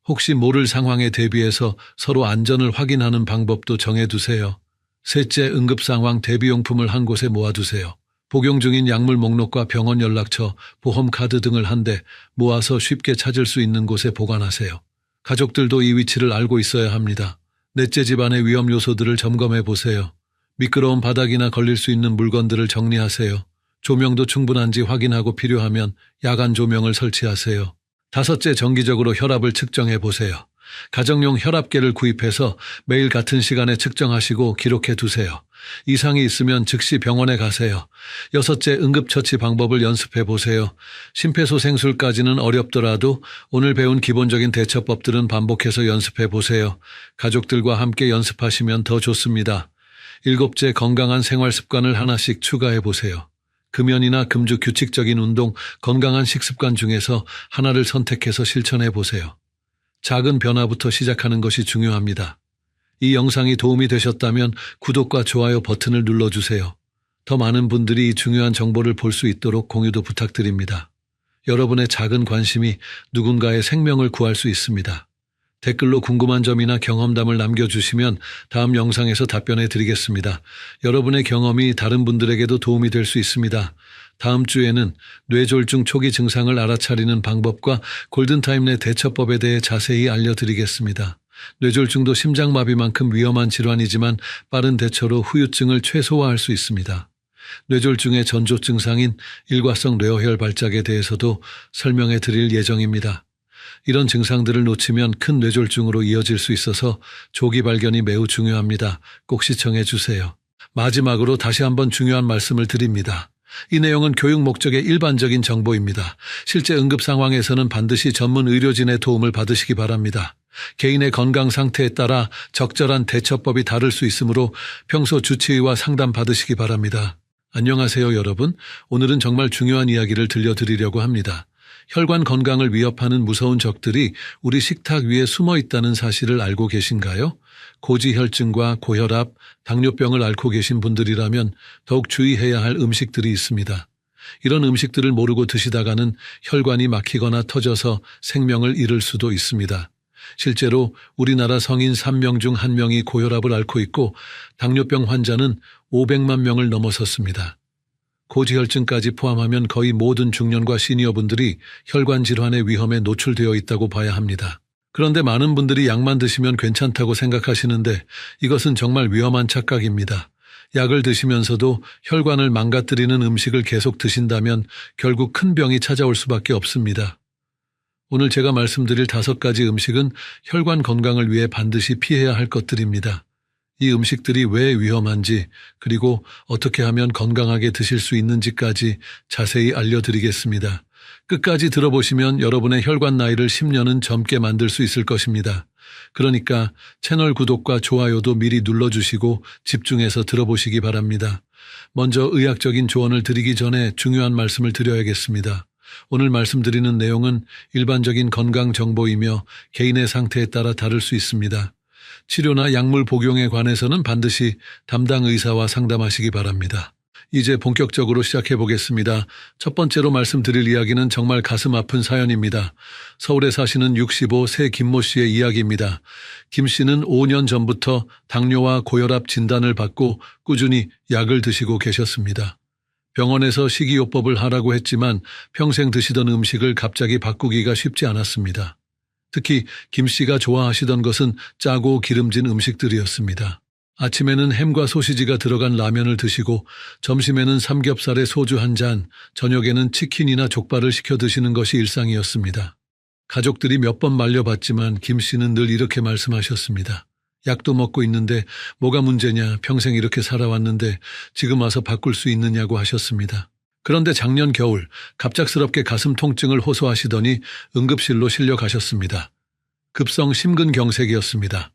혹시 모를 상황에 대비해서 서로 안전을 확인하는 방법도 정해두세요. 셋째, 응급 상황 대비용품을 한 곳에 모아두세요. 복용 중인 약물 목록과 병원 연락처, 보험카드 등을 한데 모아서 쉽게 찾을 수 있는 곳에 보관하세요. 가족들도 이 위치를 알고 있어야 합니다. 넷째, 집안의 위험 요소들을 점검해 보세요. 미끄러운 바닥이나 걸릴 수 있는 물건들을 정리하세요. 조명도 충분한지 확인하고 필요하면 야간 조명을 설치하세요. 5째, 정기적으로 혈압을 측정해 보세요. 가정용 혈압계를 구입해서 매일 같은 시간에 측정하시고 기록해 두세요. 이상이 있으면 즉시 병원에 가세요. 6째, 응급처치 방법을 연습해 보세요. 심폐소생술까지는 어렵더라도 오늘 배운 기본적인 대처법들은 반복해서 연습해 보세요. 가족들과 함께 연습하시면 더 좋습니다. 7째, 건강한 생활 습관을 하나씩 추가해 보세요. 금연이나 금주, 규칙적인 운동, 건강한 식습관 중에서 하나를 선택해서 실천해 보세요. 작은 변화부터 시작하는 것이 중요합니다. 이 영상이 도움이 되셨다면 구독과 좋아요 버튼을 눌러주세요. 더 많은 분들이 이 중요한 정보를 볼 수 있도록 공유도 부탁드립니다. 여러분의 작은 관심이 누군가의 생명을 구할 수 있습니다. 댓글로 궁금한 점이나 경험담을 남겨주시면 다음 영상에서 답변해 드리겠습니다. 여러분의 경험이 다른 분들에게도 도움이 될 수 있습니다. 다음 주에는 뇌졸중 초기 증상을 알아차리는 방법과 골든타임 내 대처법에 대해 자세히 알려드리겠습니다. 뇌졸중도 심장마비만큼 위험한 질환이지만 빠른 대처로 후유증을 최소화할 수 있습니다. 뇌졸중의 전조 증상인 일과성 뇌어혈 발작에 대해서도 설명해 드릴 예정입니다. 이런 증상들을 놓치면 큰 뇌졸중으로 이어질 수 있어서 조기 발견이 매우 중요합니다. 꼭 시청해 주세요. 마지막으로 다시 한번 중요한 말씀을 드립니다. 이 내용은 교육 목적의 일반적인 정보입니다. 실제 응급 상황에서는 반드시 전문 의료진의 도움을 받으시기 바랍니다. 개인의 건강 상태에 따라 적절한 대처법이 다를 수 있으므로 평소 주치의와 상담 받으시기 바랍니다. 안녕하세요, 여러분. 오늘은 정말 중요한 이야기를 들려드리려고 합니다. 혈관 건강을 위협하는 무서운 적들이 우리 식탁 위에 숨어 있다는 사실을 알고 계신가요? 고지혈증과 고혈압, 당뇨병을 앓고 계신 분들이라면 더욱 주의해야 할 음식들이 있습니다. 이런 음식들을 모르고 드시다가는 혈관이 막히거나 터져서 생명을 잃을 수도 있습니다. 실제로 우리나라 성인 3명 중 1명이 고혈압을 앓고 있고 당뇨병 환자는 500만 명을 넘어섰습니다. 고지혈증까지 포함하면 거의 모든 중년과 시니어분들이 혈관 질환의 위험에 노출되어 있다고 봐야 합니다. 그런데 많은 분들이 약만 드시면 괜찮다고 생각하시는데 이것은 정말 위험한 착각입니다. 약을 드시면서도 혈관을 망가뜨리는 음식을 계속 드신다면 결국 큰 병이 찾아올 수밖에 없습니다. 오늘 제가 말씀드릴 5가지 음식은 혈관 건강을 위해 반드시 피해야 할 것들입니다. 이 음식들이 왜 위험한지, 그리고 어떻게 하면 건강하게 드실 수 있는지까지 자세히 알려드리겠습니다. 끝까지 들어보시면 여러분의 혈관 나이를 10년은 젊게 만들 수 있을 것입니다. 그러니까 채널 구독과 좋아요도 미리 눌러주시고 집중해서 들어보시기 바랍니다. 먼저 의학적인 조언을 드리기 전에 중요한 말씀을 드려야겠습니다. 오늘 말씀드리는 내용은 일반적인 건강 정보이며 개인의 상태에 따라 다를 수 있습니다. 치료나 약물 복용에 관해서는 반드시 담당 의사와 상담하시기 바랍니다. 이제 본격적으로 시작해 보겠습니다. 첫 번째로 말씀드릴 이야기는 정말 가슴 아픈 사연입니다. 서울에 사시는 65세 김모 씨의 이야기입니다. 김 씨는 5년 전부터 당뇨와 고혈압 진단을 받고 꾸준히 약을 드시고 계셨습니다. 병원에서 식이요법을 하라고 했지만 평생 드시던 음식을 갑자기 바꾸기가 쉽지 않았습니다. 특히 김 씨가 좋아하시던 것은 짜고 기름진 음식들이었습니다. 아침에는 햄과 소시지가 들어간 라면을 드시고 점심에는 삼겹살에 소주 한 잔, 저녁에는 치킨이나 족발을 시켜 드시는 것이 일상이었습니다. 가족들이 몇 번 말려봤지만 김 씨는 늘 이렇게 말씀하셨습니다. 약도 먹고 있는데 뭐가 문제냐, 평생 이렇게 살아왔는데 지금 와서 바꿀 수 있느냐고 하셨습니다. 그런데 작년 겨울 갑작스럽게 가슴 통증을 호소하시더니 응급실로 실려 가셨습니다. 급성 심근경색이었습니다.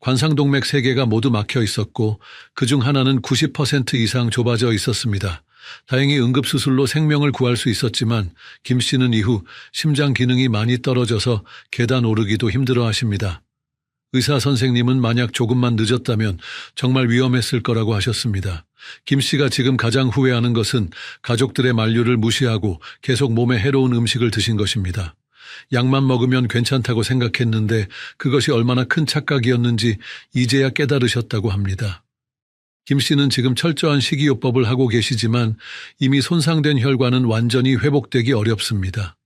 관상동맥 3개가 모두 막혀 있었고 그중 하나는 90% 이상 좁아져 있었습니다. 다행히 응급수술로 생명을 구할 수 있었지만 김 씨는 이후 심장 기능이 많이 떨어져서 계단 오르기도 힘들어 하십니다. 의사 선생님은 만약 조금만 늦었다면 정말 위험했을 거라고 하셨습니다. 김 씨가 지금 가장 후회하는 것은 가족들의 만류를 무시하고 계속 몸에 해로운 음식을 드신 것입니다. 약만 먹으면 괜찮다고 생각했는데 그것이 얼마나 큰 착각이었는지 이제야 깨달으셨다고 합니다. 김 씨는 지금 철저한 식이요법을 하고 계시지만 이미 손상된 혈관은 완전히 회복되기 어렵습니다.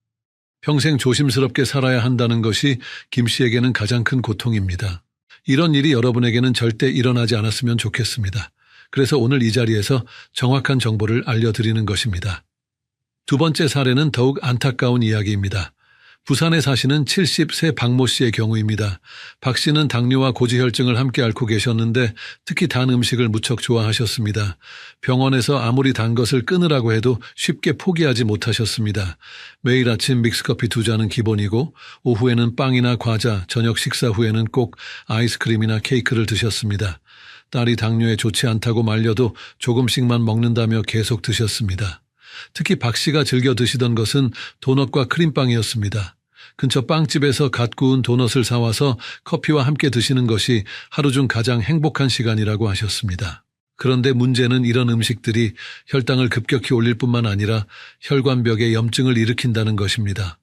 평생 조심스럽게 살아야 한다는 것이 김 씨에게는 가장 큰 고통입니다. 이런 일이 여러분에게는 절대 일어나지 않았으면 좋겠습니다. 그래서 오늘 이 자리에서 정확한 정보를 알려드리는 것입니다. 두 번째 사례는 더욱 안타까운 이야기입니다. 부산에 사시는 70세 박모 씨의 경우입니다. 박 씨는 당뇨와 고지혈증을 함께 앓고 계셨는데 특히 단 음식을 무척 좋아하셨습니다. 병원에서 아무리 단 것을 끊으라고 해도 쉽게 포기하지 못하셨습니다. 매일 아침 믹스커피 2잔은 기본이고 오후에는 빵이나 과자, 저녁 식사 후에는 꼭 아이스크림이나 케이크를 드셨습니다. 딸이 당뇨에 좋지 않다고 말려도 조금씩만 먹는다며 계속 드셨습니다. 특히 박 씨가 즐겨 드시던 것은 도넛과 크림빵이었습니다. 근처 빵집에서 갓 구운 도넛을 사와서 커피와 함께 드시는 것이 하루 중 가장 행복한 시간이라고 하셨습니다. 그런데 문제는 이런 음식들이 혈당을 급격히 올릴 뿐만 아니라 혈관벽에 염증을 일으킨다는 것입니다.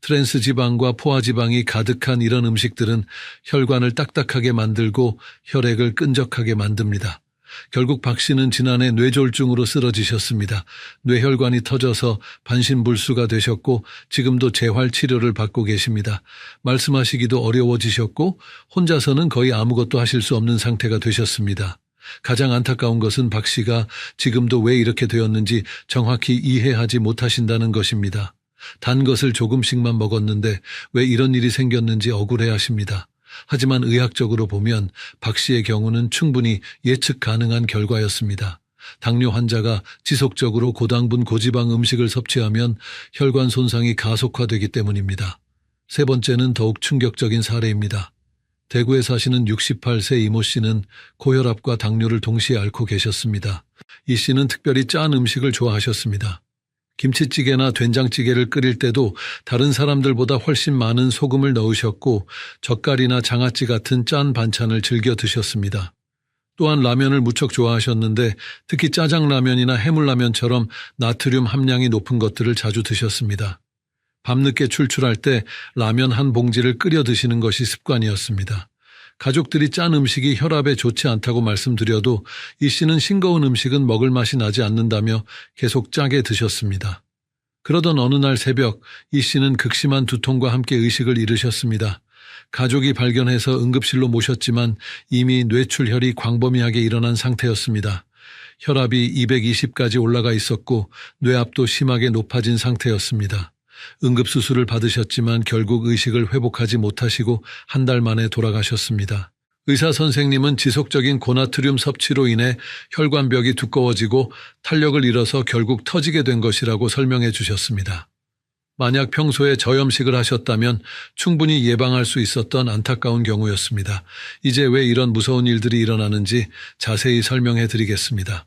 트랜스 지방과 포화 지방이 가득한 이런 음식들은 혈관을 딱딱하게 만들고 혈액을 끈적하게 만듭니다. 결국 박 씨는 지난해 뇌졸중으로 쓰러지셨습니다. 뇌혈관이 터져서 반신불수가 되셨고 지금도 재활 치료를 받고 계십니다. 말씀하시기도 어려워지셨고 혼자서는 거의 아무것도 하실 수 없는 상태가 되셨습니다. 가장 안타까운 것은 박 씨가 지금도 왜 이렇게 되었는지 정확히 이해하지 못하신다는 것입니다. 단 것을 조금씩만 먹었는데 왜 이런 일이 생겼는지 억울해 하십니다. 하지만 의학적으로 보면 박 씨의 경우는 충분히 예측 가능한 결과였습니다. 당뇨 환자가 지속적으로 고당분 고지방 음식을 섭취하면 혈관 손상이 가속화되기 때문입니다. 세 번째는 더욱 충격적인 사례입니다. 대구에 사시는 68세 이모 씨는 고혈압과 당뇨를 동시에 앓고 계셨습니다. 이 씨는 특별히 짠 음식을 좋아하셨습니다. 김치찌개나 된장찌개를 끓일 때도 다른 사람들보다 훨씬 많은 소금을 넣으셨고 젓갈이나 장아찌 같은 짠 반찬을 즐겨 드셨습니다. 또한 라면을 무척 좋아하셨는데 특히 짜장라면이나 해물라면처럼 나트륨 함량이 높은 것들을 자주 드셨습니다. 밤늦게 출출할 때 라면 한 봉지를 끓여 드시는 것이 습관이었습니다. 가족들이 짠 음식이 혈압에 좋지 않다고 말씀드려도 이 씨는 싱거운 음식은 먹을 맛이 나지 않는다며 계속 짜게 드셨습니다. 그러던 어느 날 새벽 이 씨는 극심한 두통과 함께 의식을 잃으셨습니다. 가족이 발견해서 응급실로 모셨지만 이미 뇌출혈이 광범위하게 일어난 상태였습니다. 혈압이 220까지 올라가 있었고 뇌압도 심하게 높아진 상태였습니다. 응급수술을 받으셨지만 결국 의식을 회복하지 못하시고 한 달 만에 돌아가셨습니다. 의사 선생님은 지속적인 고나트륨 섭취로 인해 혈관벽이 두꺼워지고 탄력을 잃어서 결국 터지게 된 것이라고 설명해 주셨습니다. 만약 평소에 저염식을 하셨다면 충분히 예방할 수 있었던 안타까운 경우였습니다. 이제 왜 이런 무서운 일들이 일어나는지 자세히 설명해 드리겠습니다.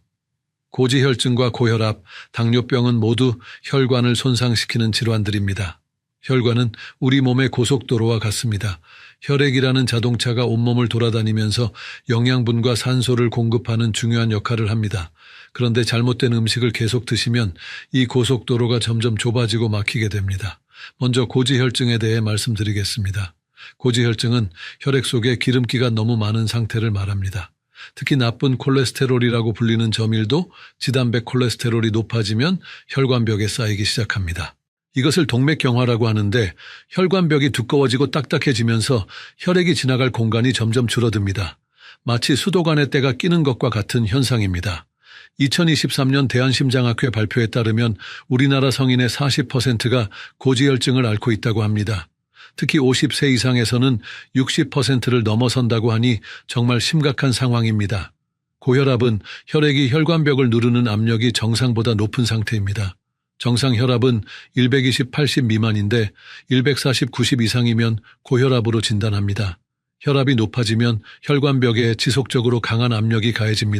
고지혈증과 고혈압, 당뇨병은 모두 혈관을 손상시키는 질환들입니다. 혈관은 우리 몸의 고속도로와 같습니다. 혈액이라는 자동차가 온몸을 돌아다니면서 영양분과 산소를 공급하는 중요한 역할을 합니다. 그런데 잘못된 음식을 계속 드시면 이 고속도로가 점점 좁아지고 막히게 됩니다. 먼저 고지혈증에 대해 말씀드리겠습니다. 고지혈증은 혈액 속에 기름기가 너무 많은 상태를 말합니다. 특히 나쁜 콜레스테롤이라고 불리는 저밀도 지단백 콜레스테롤이 높아지면 혈관벽에 쌓이기 시작합니다. 이것을 동맥경화라고 하는데 혈관벽이 두꺼워지고 딱딱해지면서 혈액이 지나갈 공간이 점점 줄어듭니다. 마치 수도관에 때가 끼는 것과 같은 현상입니다. 2023년 대한심장학회 발표에 따르면 우리나라 성인의 40%가 고지혈증을 앓고 있다고 합니다. 특히 50세 이상에서는 60%를 넘어선다고 하니 정말 심각한 상황입니다. 고혈압은 혈액이 혈관벽을 누르는 압력이 정상보다 높은 상태입니다. 정상 혈압은 120/80 미만인데 140/90 이상이면 고혈압으로 진단합니다. 혈압이 높아지면 혈관벽에 지속적으로 강한 압력이 가해집니다.